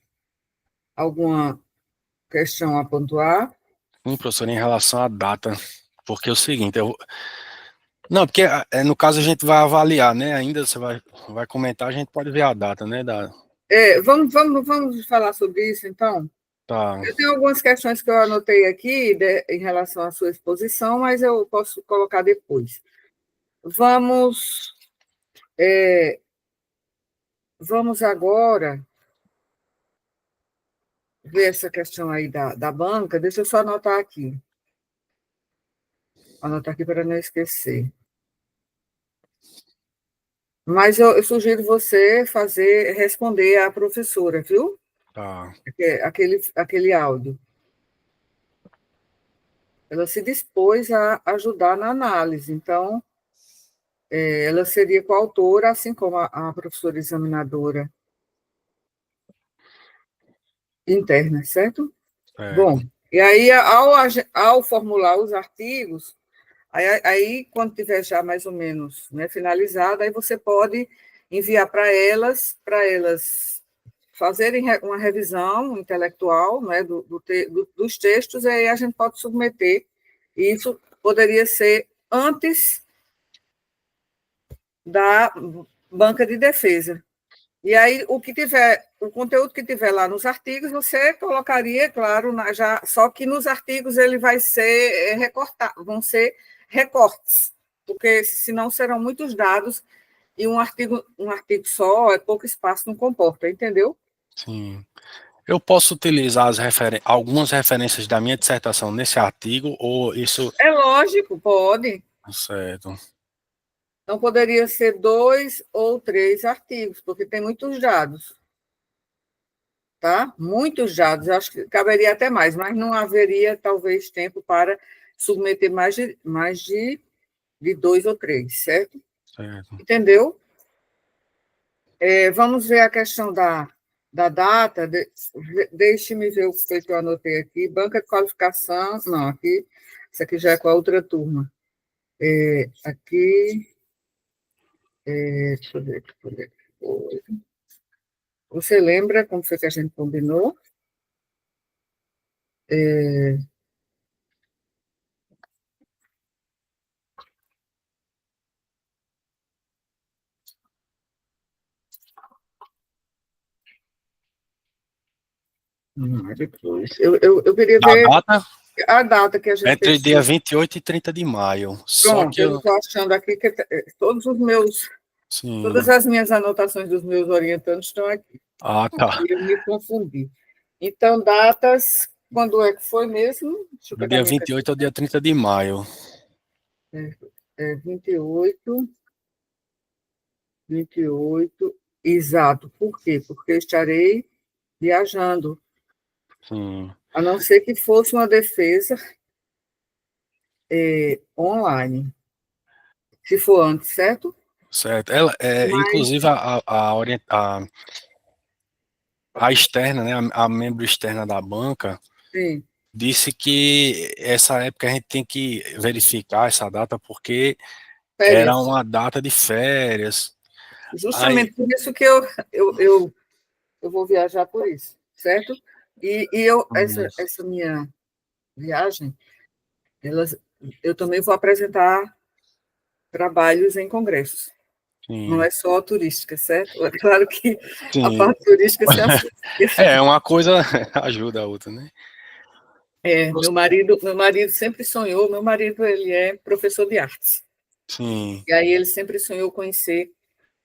alguma questão a pontuar? Sim, professor, em relação à data, porque é o seguinte, não, porque no caso a gente vai avaliar, né? Ainda você vai comentar, a gente pode ver a data, né? Vamos falar sobre isso, então? Tá, Eu tenho algumas questões que eu anotei aqui em relação à sua exposição, mas eu posso colocar depois. Vamos, vamos agora ver essa questão aí da banca. Deixa eu só anotar aqui para não esquecer. Mas eu sugiro você responder à professora, viu? tá, Aquele áudio. Ela se dispôs a ajudar na análise, então, ela seria coautora, assim como a professora examinadora interna, certo? Bom, certo, e aí, ao formular os artigos, aí, quando tiver já mais ou menos, né, finalizado, aí você pode enviar para elas fazerem uma revisão intelectual, né, dos textos, e aí a gente pode submeter. E isso poderia ser antes da banca de defesa. E aí, o conteúdo que tiver lá nos artigos, você colocaria, claro, só que nos artigos ele vai ser recortado, vão ser recortes, porque senão serão muitos dados e um artigo só é pouco espaço, não comporta, entendeu? sim. Eu posso utilizar algumas referências da minha dissertação nesse artigo, ou isso... É lógico, pode. Certo, Então, poderia ser 2 ou 3 artigos, porque tem muitos dados, tá? Muitos dados, acho que caberia até mais, mas não haveria, talvez, tempo para submeter mais de 2 ou 3, certo? certo. Entendeu? Vamos ver a questão da data. Deixe-me ver o que eu anotei aqui. Banca de qualificação. Não, aqui. Isso aqui já é com a outra turma. Aqui. Deixa eu ver aqui. Você lembra como foi que a gente combinou? Depois. Eu queria A ver data a data que a gente entre dia fechou. 28 e 30 de maio. Só Pronto, que eu eu... estou achando aqui que todas Sim. as minhas anotações dos meus orientandos estão aqui. Ah, tá. E eu me confundi. Então, datas, quando é que foi mesmo? Deixa eu Do pegar dia minha 28 ao caneta. dia 30 de maio. É 28, exato. Por quê? Porque eu estarei viajando, Sim, a não ser que fosse uma defesa online, se for antes, certo? certo. Ela, Mas, inclusive, a externa, né, a membro externa da banca, sim, disse que essa época a gente tem que verificar essa data porque era férias. uma data de férias. Aí, Justamente por isso que eu, eu, eu vou viajar por isso, certo? Essa minha viagem, elas, eu também vou apresentar trabalhos em congressos. Não sim, é só turística, certo? É claro que a sim. parte turística se associa. Uma coisa ajuda a outra, né? Meu marido sempre sonhou, meu marido ele é professor de artes, Sim. e aí ele sempre sonhou conhecer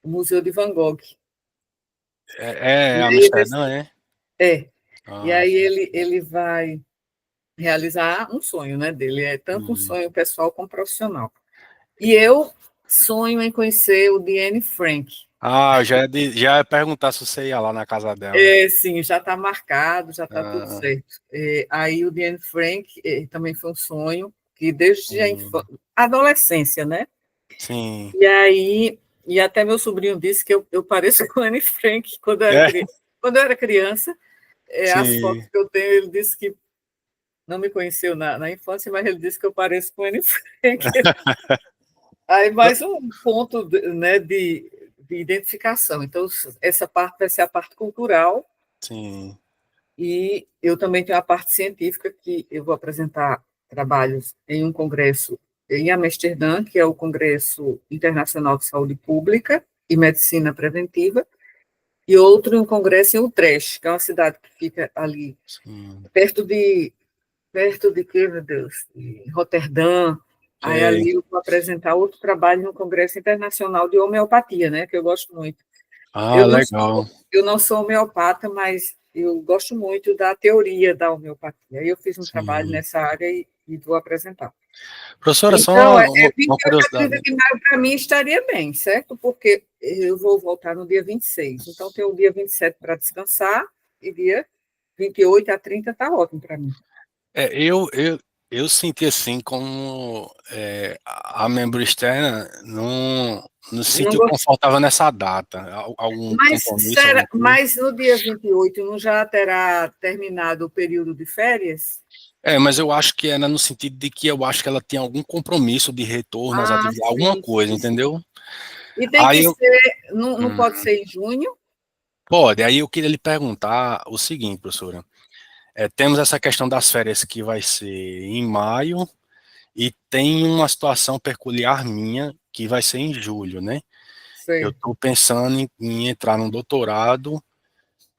o Museu de Van Gogh. É E aí, Amsterdã, é? é, e Ah, aí ele vai realizar um sonho, né, dele, é tanto um sim. sonho pessoal como profissional. E eu sonho em conhecer o Diane Frank. Ah, já ia perguntar se você ia lá na casa dela. Sim, já está marcado, já está tudo Ah, certo. Aí o Diane Frank também foi um sonho, que desde a adolescência, né? sim. E aí, e até meu sobrinho disse que eu pareço com a Anne Frank É? quando eu era criança. As fotos Sim. que eu tenho, ele disse que não me conheceu na infância, mas ele disse que eu pareço com a Anne Frank. Aí mais um ponto, né, de identificação. Então, essa parte vai ser a parte cultural, Sim. e eu também tenho a parte científica, que eu vou apresentar trabalhos em um congresso em Amsterdã, que é o Congresso Internacional de Saúde Pública e Medicina Preventiva, e outro em um congresso em Utrecht, que é uma cidade que fica ali Sim. perto de quê, meu Deus? De Roterdã. Aí Sei. ali eu vou apresentar outro trabalho no Congresso Internacional de Homeopatia, né, que eu gosto muito. Ah, Eu não sou, legal. eu não sou homeopata, mas eu gosto muito da teoria da homeopatia. Aí eu fiz um trabalho Sim. nessa área e vou apresentar. Professora, só Então, uma 28 a 30 curiosidade. de maio para mim estaria bem, certo? Porque eu vou voltar no dia 26. Então, tem o dia 27 para descansar e dia 28 a 30 está ótimo para mim. É, eu senti assim como a membro externa não se Não sentiu gosto. confortável nessa data. Algum compromisso, alguma coisa? Mas no dia 28 não já terá terminado o período de férias? É, mas eu acho que era no sentido de que eu acho que ela tinha algum compromisso de retorno às Ah, atividades, alguma sim, coisa, sim, sim. entendeu? E tem Aí que eu, ser, não hum, pode ser em junho? pode, aí eu queria lhe perguntar o seguinte, professora. Temos essa questão das férias que vai ser em maio e tem uma situação peculiar minha que vai ser em julho, né? Eu Certo. estou pensando em entrar num doutorado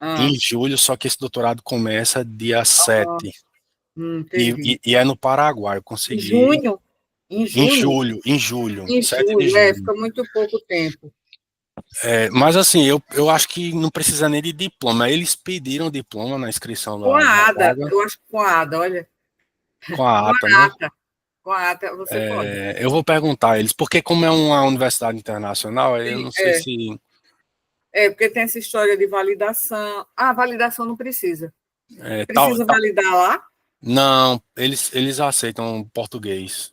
em Ah, julho, só que esse doutorado começa dia ah, 7 e, entendi. e, e é no Paraguai. Eu Em consegui junho? Em junho? em julho, Em 7 de julho, julho. fica muito pouco tempo. Mas assim, eu acho que não precisa nem de diploma. Eles pediram diploma na inscrição Com da a ADA, vaga, eu acho que com a ADA, olha, com a com ata, né? a ATA, com a ATA você pode. Eu vou perguntar a eles, porque como é uma universidade internacional, eu Sim, não sei se porque tem essa história de validação. Ah, validação não precisa. tal, Precisa validar lá? não, eles aceitam português.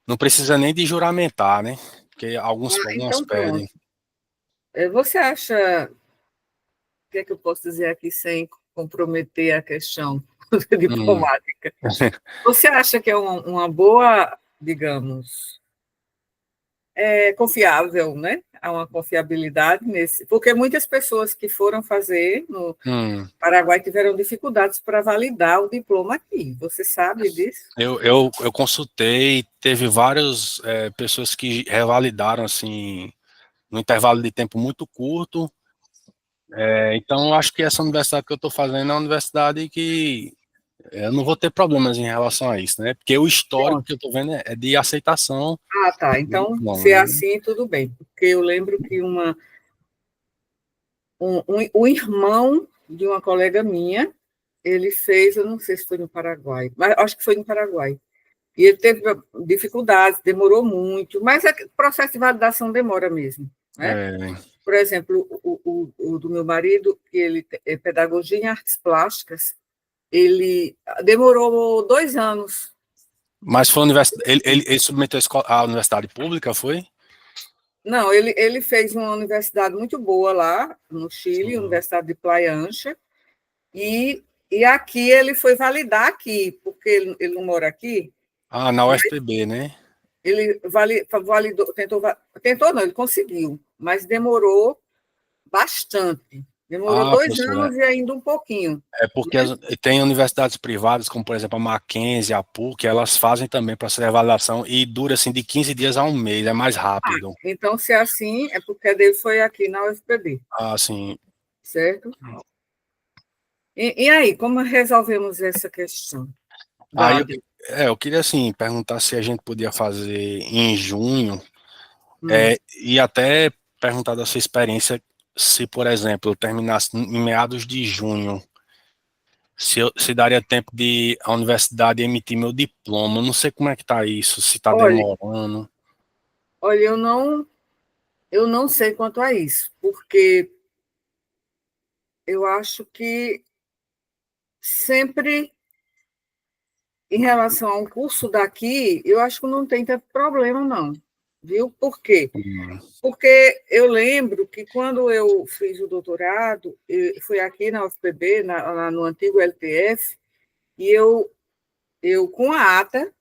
Não precisa nem de juramentar, né? Porque Ah, algumas então pedem. pronto. Você acha, o que é que eu posso dizer aqui sem comprometer a questão Hum. diplomática? Você acha que é uma boa, digamos, confiável, né? Há uma confiabilidade nesse, porque muitas pessoas que foram fazer no Hum. Paraguai tiveram dificuldades para validar o diploma aqui. Você sabe disso? Eu consultei, teve várias pessoas que revalidaram assim no intervalo de tempo muito curto. Então, eu acho que essa universidade que eu estou fazendo é uma universidade que eu não vou ter problemas em relação a isso, né? Porque o histórico Pronto. que eu estou vendo é de aceitação Ah, tá. do Então, diploma, se é né? assim, tudo bem. Porque eu lembro que o irmão de uma colega minha, ele fez, eu não sei se foi no Paraguai, mas acho que foi no Paraguai. E ele teve dificuldades, demorou muito, mas o processo de validação demora mesmo, né? É, Por exemplo, o do meu marido, que ele é pedagogia em artes plásticas, ele demorou 2 anos. mas foi a universidade, ele submeteu a universidade pública, foi? Não, ele fez uma universidade muito boa lá no Chile, Sim. Universidade de Playa Ancha, e aqui ele foi validar aqui, porque ele não mora aqui, Ah, na mas UFPB, né? ele validou, tentou não, ele conseguiu, mas demorou bastante. Demorou Ah, 2 anos professora, e ainda um pouquinho. é porque tem universidades privadas, como por exemplo a Mackenzie, a PUC, elas fazem também processo de avaliação e dura assim de 15 dias a um mês, é mais rápido. Então, se é assim, é porque a dele foi aqui na UFPB, Assim, certo? E aí, como resolvemos essa questão aí eu, dada? eu queria assim perguntar se a gente podia fazer em junho, Hum. e até perguntar da sua experiência, se por exemplo eu terminasse em meados de junho, se daria tempo de a universidade emitir meu diploma. Eu não sei como é que tá isso, se está Olha, demorando. Olha, eu não sei quanto a isso, porque eu acho que sempre, em relação a um curso daqui, eu acho que não tem tanto problema, não. Viu? Por quê? Hum, Porque eu lembro que quando eu fiz o doutorado, fui aqui na UFPB, lá no antigo LTF, e eu com a ata,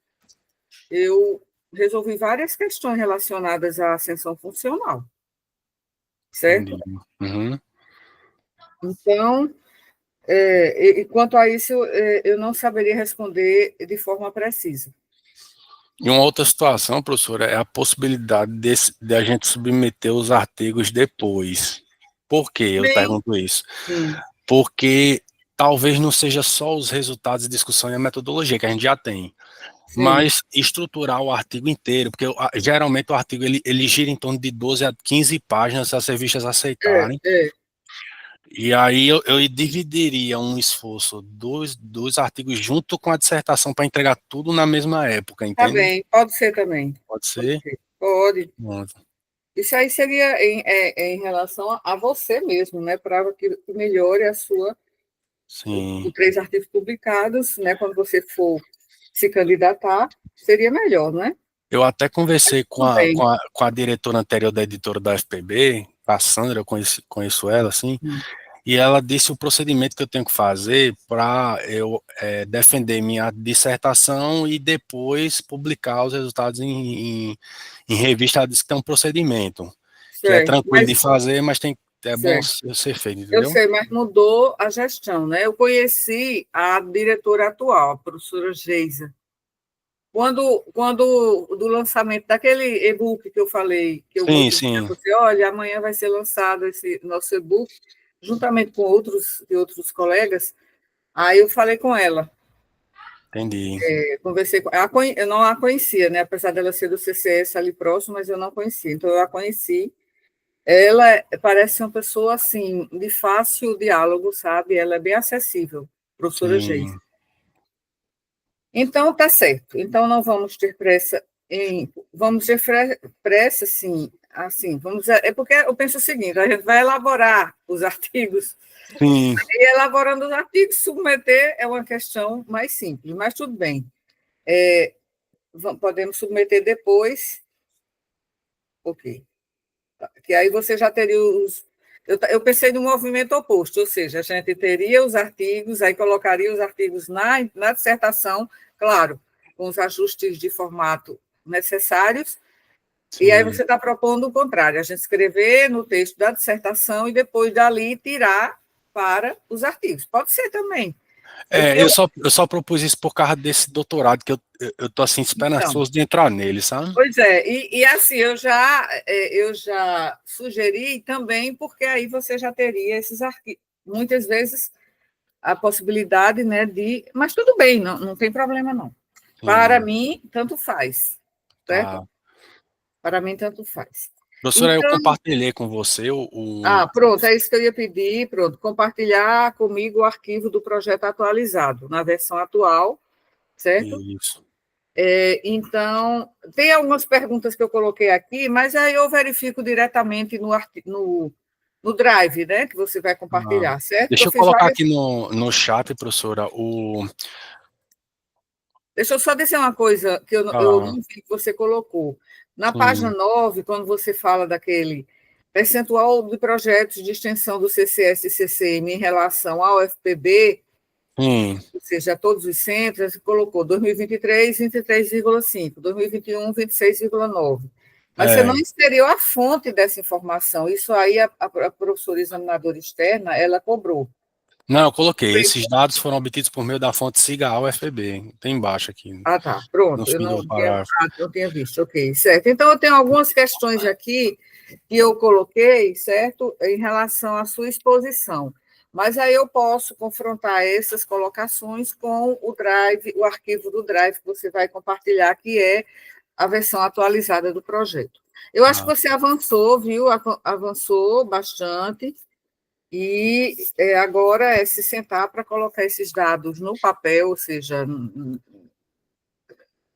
eu resolvi várias questões relacionadas à ascensão funcional, entendi. certo? Uhum. Então, e quanto a isso, eu não saberia responder de forma precisa. E uma outra situação, professora, é a possibilidade de a gente submeter os artigos depois. Por que eu Bem, pergunto isso? sim, Porque talvez não seja só os resultados de discussão e a metodologia que a gente já tem, sim, mas estruturar o artigo inteiro, porque geralmente o artigo ele gira em torno de 12 a 15 páginas se as revistas aceitarem. é, E aí eu dividiria um esforço dos artigos junto com a dissertação para entregar tudo na mesma época, tá entende? bem, pode ser também, Pode pode ser? ser, pode. Pronto. Isso aí seria em relação a você mesmo, né, para que melhore a sua, Sim. os 3 artigos publicados, né, quando você for se candidatar, seria melhor, não é? Eu até conversei Tudo bem. com a diretora anterior da editora da FPB, a Sandra, eu conheço ela, assim, e ela disse o procedimento que eu tenho que fazer para eu defender minha dissertação e depois publicar os resultados em revista. Ela disse que tem um procedimento, que é Certo, tranquilo de mas fazer, mas é bom certo. ser feito, Eu entendeu? sei, mas mudou a gestão, né? Eu conheci a diretora atual, a professora Geisa. Quando do lançamento daquele e-book que eu falei, que eu Sim, disse a sim, você, olha, amanhã vai ser lançado esse nosso e-book, juntamente com outros colegas, aí eu falei com ela, entendi. conversei com ela, eu não a conhecia, né? Apesar dela ser do CCS ali próximo, mas eu não conhecia, então eu a conheci. Ela parece uma pessoa, assim, de fácil diálogo, sabe? Ela é bem acessível, professora Geisa. Sim, Então, tá certo. Então, não vamos ter pressa vamos ter pressa, sim, assim, é porque eu penso o seguinte, a gente vai elaborar os artigos, sim. e elaborando os artigos, submeter é uma questão mais simples, mas tudo bem. Podemos submeter depois, ok. Que aí você já teria os. Eu pensei no movimento oposto, ou seja, a gente teria os artigos, aí colocaria os artigos na dissertação, claro, com os ajustes de formato necessários, e aí Sim. você está propondo o contrário, a gente escrever no texto da dissertação e depois dali tirar para os artigos. Pode ser também. É, eu só propus isso por causa desse doutorado, que eu tô assim, Então, esperançoso de entrar nele, sabe? pois é, e assim, eu já sugeri também, porque aí você já teria esses arquivos. Muitas vezes a possibilidade, né, de. Mas tudo bem, não tem problema, não. Para Sim, mim, tanto faz, certo? tá. Para mim, tanto faz. Professora, eu Então, compartilhei com você pronto, é isso que eu ia pedir, pronto, compartilhar comigo o arquivo do projeto atualizado, na versão atual, certo? isso. Então, tem algumas perguntas que eu coloquei aqui, mas aí eu verifico diretamente no Drive, né, que você vai Ah, compartilhar, certo? Que eu deixa eu fiz colocar várias. aqui no chat, professora, o. Deixa eu só dizer uma coisa que eu Ah, não vi que você colocou. Na página sim, 9, quando você fala daquele percentual de projetos de extensão do CCS e CCM em relação ao FPB, sim, ou seja, a todos os centros, você colocou 2023, 23,5, 2021, 26,9. Mas você não é. inseriu a fonte dessa informação. Isso aí a professora examinadora externa, ela cobrou. Não, eu coloquei. Esses dados foram obtidos por meio da fonte SIGA ao FPB. Tem embaixo aqui, Ah, tá, no pronto, eu fim do parágrafo. não tinha visto, ok, certo. Então, eu tenho algumas questões aqui que eu coloquei, certo, em relação à sua exposição. Mas aí eu posso confrontar essas colocações com o Drive, o arquivo do Drive que você vai compartilhar, que é a versão atualizada do projeto. Eu acho que Ah, você avançou, viu? Avançou bastante, e agora é se sentar para colocar esses dados no papel, ou seja,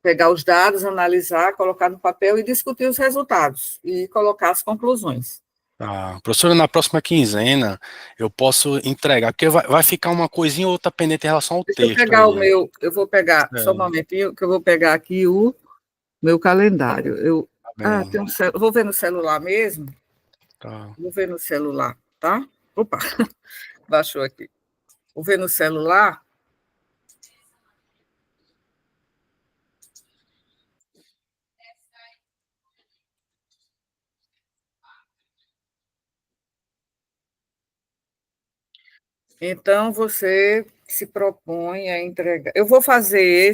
pegar os dados, analisar, colocar no papel e discutir os resultados e colocar as conclusões. Tá. Professora, na próxima quinzena eu posso entregar, porque vai ficar uma coisinha ou outra pendente em relação ao Deixa eu texto pegar o aí. meu, eu vou pegar, só um momentinho, que eu vou pegar aqui o meu calendário. Tá bem. Tem vou ver no celular mesmo? Tá. Vou ver no celular, tá? Opa, baixou aqui. Vou ver no celular. Então, você se propõe a entregar. Eu vou fazer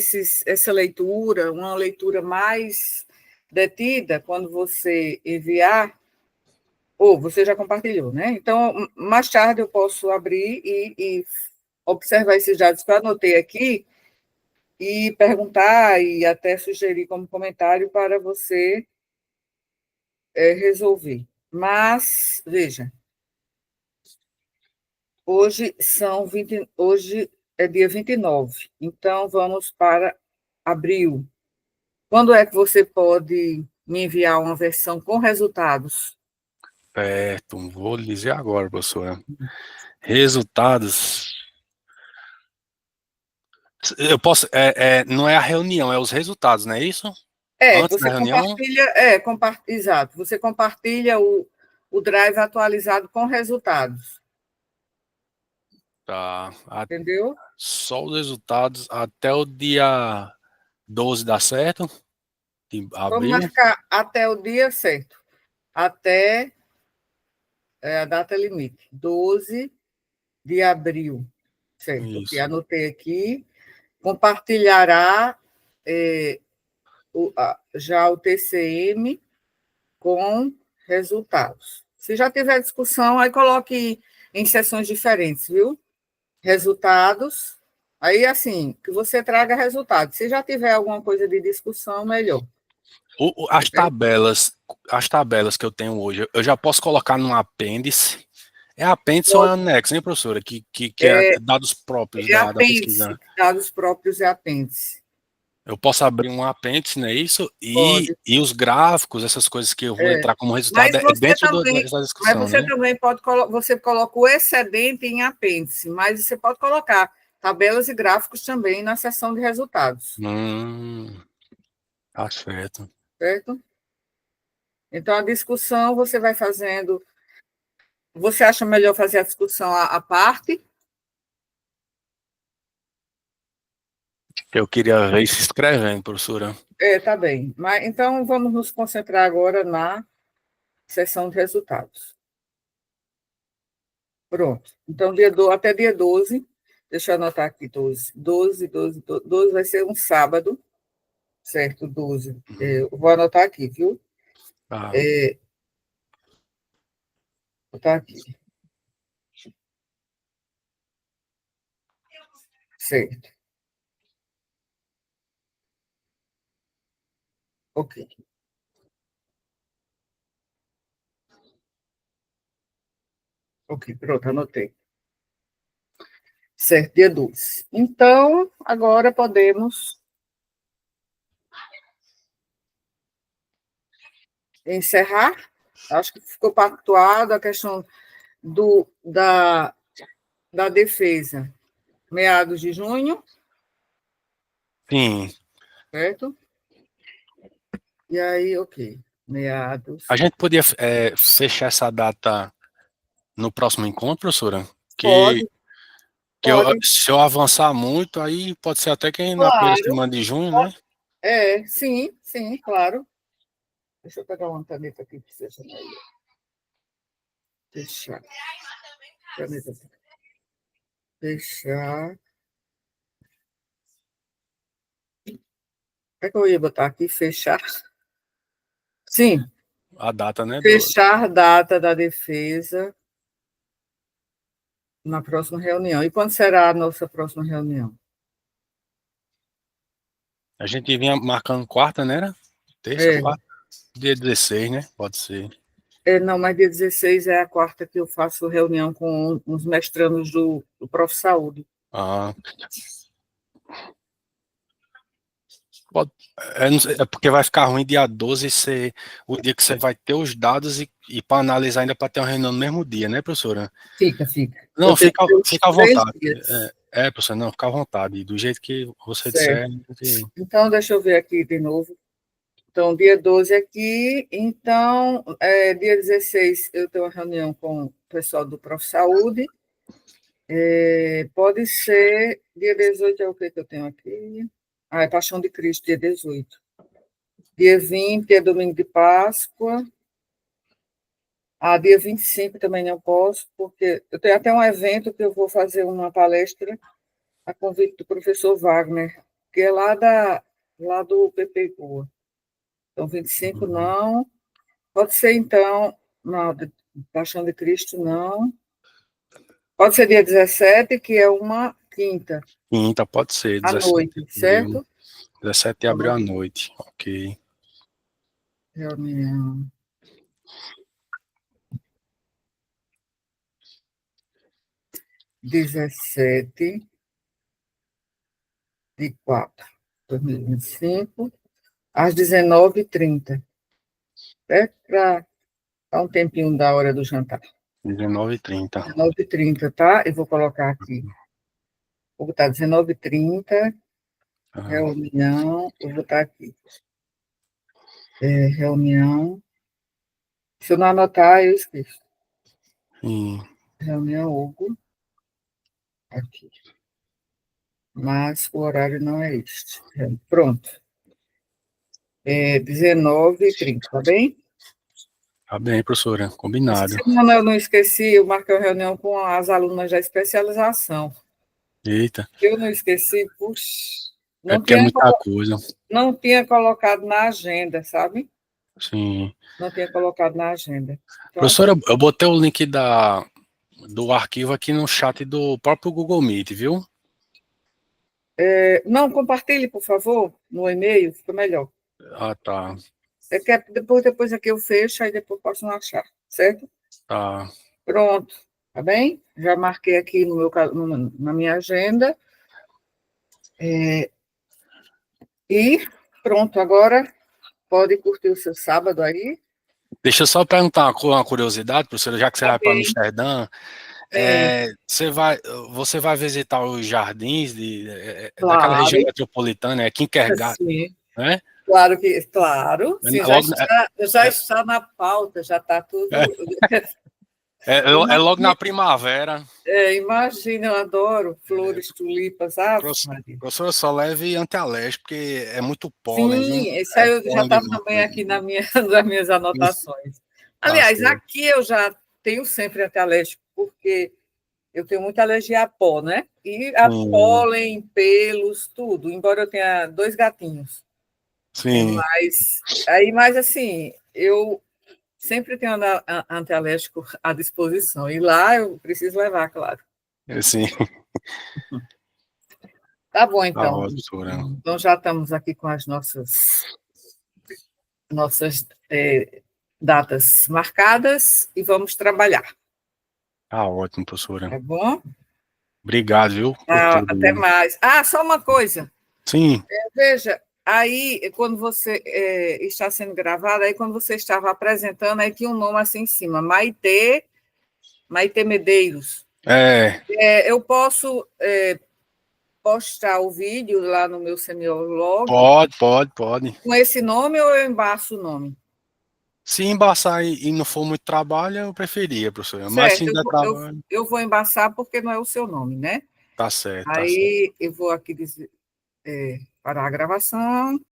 essa leitura, uma leitura mais detida, quando você enviar, ou você já compartilhou, né? Então, mais tarde eu posso abrir e observar esses dados que eu anotei aqui e perguntar e até sugerir como comentário para você resolver. Mas, veja, hoje é dia 29, então vamos para abril. Quando é que você pode me enviar uma versão com resultados? Certo, vou lhe dizer agora, professora. Resultados. Eu posso. Não é a reunião, é os resultados, não é isso? Antes da Você reunião? compartilha, exato, você compartilha o Drive atualizado com resultados, Tá. entendeu? Só os resultados até o dia 12 dá certo? De Vamos abril? marcar até o dia certo, até a data limite, 12 de abril, certo? Que Isso. anotei aqui. Compartilhará já o TCM com resultados. Se já tiver discussão, aí coloque em sessões diferentes, viu? Resultados. Aí, assim, que você traga resultados. Se já tiver alguma coisa de discussão, melhor. As Certo? tabelas, as tabelas que eu tenho hoje, eu já posso colocar num apêndice. É apêndice ou é Pode, anexo, hein, professora? Que é dados próprios da apêndice, pesquisa. dados próprios é apêndice. Eu posso abrir um apêndice, não é isso? Pode. E os gráficos, essas coisas que eu vou É. entrar como resultado, Mas é você dentro também, dessa mas discussão, você né? também pode você coloca o excedente em apêndice, mas você pode colocar tabelas e gráficos também na seção de resultados, Tá certo. certo? Então a discussão você vai fazendo. Você acha melhor fazer a discussão à parte? Eu queria ver se escrevendo, professora. Tá bem. Mas então vamos nos concentrar agora na seção de resultados. Pronto. Então até dia 12, deixa eu anotar aqui 12. 12 vai ser um sábado. Certo, 12. Eu vou anotar aqui, viu? Tá. Vou botar aqui. Certo. Ok. Ok, pronto, anotei. Certo, dia 12. Então, agora podemos encerrar. Acho que ficou pactuado a questão da defesa. Meados de junho, Sim. certo? E aí, ok. A Meados. gente podia fechar essa data no próximo encontro, professora? Que, Pode, pode. se eu avançar muito, aí pode ser até que na primeira Claro. semana de junho, né? Sim, sim, claro. Deixa eu pegar uma caneta aqui que seja melhor. Fechar. Caneta. Fechar. O que eu ia botar aqui? Fechar. Sim, A data, né? fechar data da defesa na próxima reunião. E quando será a nossa próxima reunião? A gente vinha marcando quarta, né? Terça, É, quarta, dia 16, né? Pode ser. não, mas dia 16 é a quarta que eu faço reunião com os mestrandos do Prof. Saúde. Ah, É porque vai ficar ruim dia 12 ser o dia que você vai ter os dados e para analisar ainda para ter uma reunião no mesmo dia, né, professora? Fica, fica. Não, Eu tenho que ter os fica à 3 vontade. dias. Professora, não, fica à vontade. Do jeito que você disser. Certo. Então, deixa eu ver aqui de novo. Então, dia 12 aqui. Então, dia 16 eu tenho uma reunião com o pessoal do ProfSaúde. Pode ser dia 18 é o que eu tenho aqui? É Paixão de Cristo, dia 18. Dia 20 é domingo de Páscoa. Dia 25 também não posso, porque eu tenho até um evento que eu vou fazer uma palestra a convite do professor Wagner, que é lá do PP Boa. Então, 25 não. Pode ser, então, não, Paixão de Cristo, não. Pode ser dia 17, que é uma quinta. Quinta, pode ser, À 17 noite, de abril. certo? 17 de abril à noite, ok. Reunião. Dezessete de 4/2025, às 19h30, certo? Para dar um tempinho da hora do jantar. 19h30. 19h30, tá? Eu vou colocar aqui. Vou botar 19h30, reunião, eu vou botar aqui. Reunião. Se eu não anotar, eu esqueço. Sim. Reunião Hugo. Aqui. Mas o horário não é este. Pronto. 19h30, tá bem? Tá bem, professora, Essa combinado. semana eu não esqueci, eu marquei uma reunião com as alunas da especialização. Eita, Eu não esqueci, puxa, é porque é muita coisa. não tinha colocado na agenda, sabe? Sim. Não tinha colocado na agenda. Então, Professora, eu botei o link do arquivo aqui no chat do próprio Google Meet, viu? não, compartilhe, por favor, no e-mail, fica melhor. Ah, tá. É que depois aqui eu fecho, aí depois posso não achar, certo? Tá. Pronto, tá bem? Já marquei aqui na minha agenda. E pronto, agora pode curtir o seu sábado aí. Deixa eu só perguntar uma curiosidade, professora, já que você Tá vai para bem, Amsterdã, sim, você vai visitar os jardins daquela região claro, metropolitana, Kinkergarten, sim. né? Claro, sim, Logo, já está na pauta, já está é, tudo. é logo na primavera. Imagina, eu adoro flores, tulipas, Ave Maria. Professora, só leve antialérgico, porque é muito pólen, viu? Sim, esse É aí eu já pólen estava demais. também aqui nas minhas anotações. Tá Aliás, certo. aqui eu já tenho sempre antialérgico, porque eu tenho muita alergia a pó, né? E a Sim, pólen, pelos, tudo, embora eu tenha 2 gatinhos. sim, Mas assim, eu sempre tenho antialérgico à disposição. E lá eu preciso levar, claro. sim. Tá bom, Tá então. ótimo, professora. Então já estamos aqui com as nossas datas marcadas e vamos trabalhar, Tá ótimo, professora. tá bom? Obrigado, viu, por tudo, Até viu? mais. Só uma coisa. Sim, Veja, aí, quando você está sendo gravado, aí quando você estava apresentando, aí tinha um nome assim em cima, Maite Medeiros. Eu posso postar o vídeo lá no meu semiolog pode. com esse nome ou eu embaço o nome? Se embaçar e não for muito trabalho, eu preferia, professora. Mas se Certo, der trabalho, eu vou embaçar porque não é o seu nome, né? tá certo, tá certo. Aí eu vou aqui dizer, parar a gravação.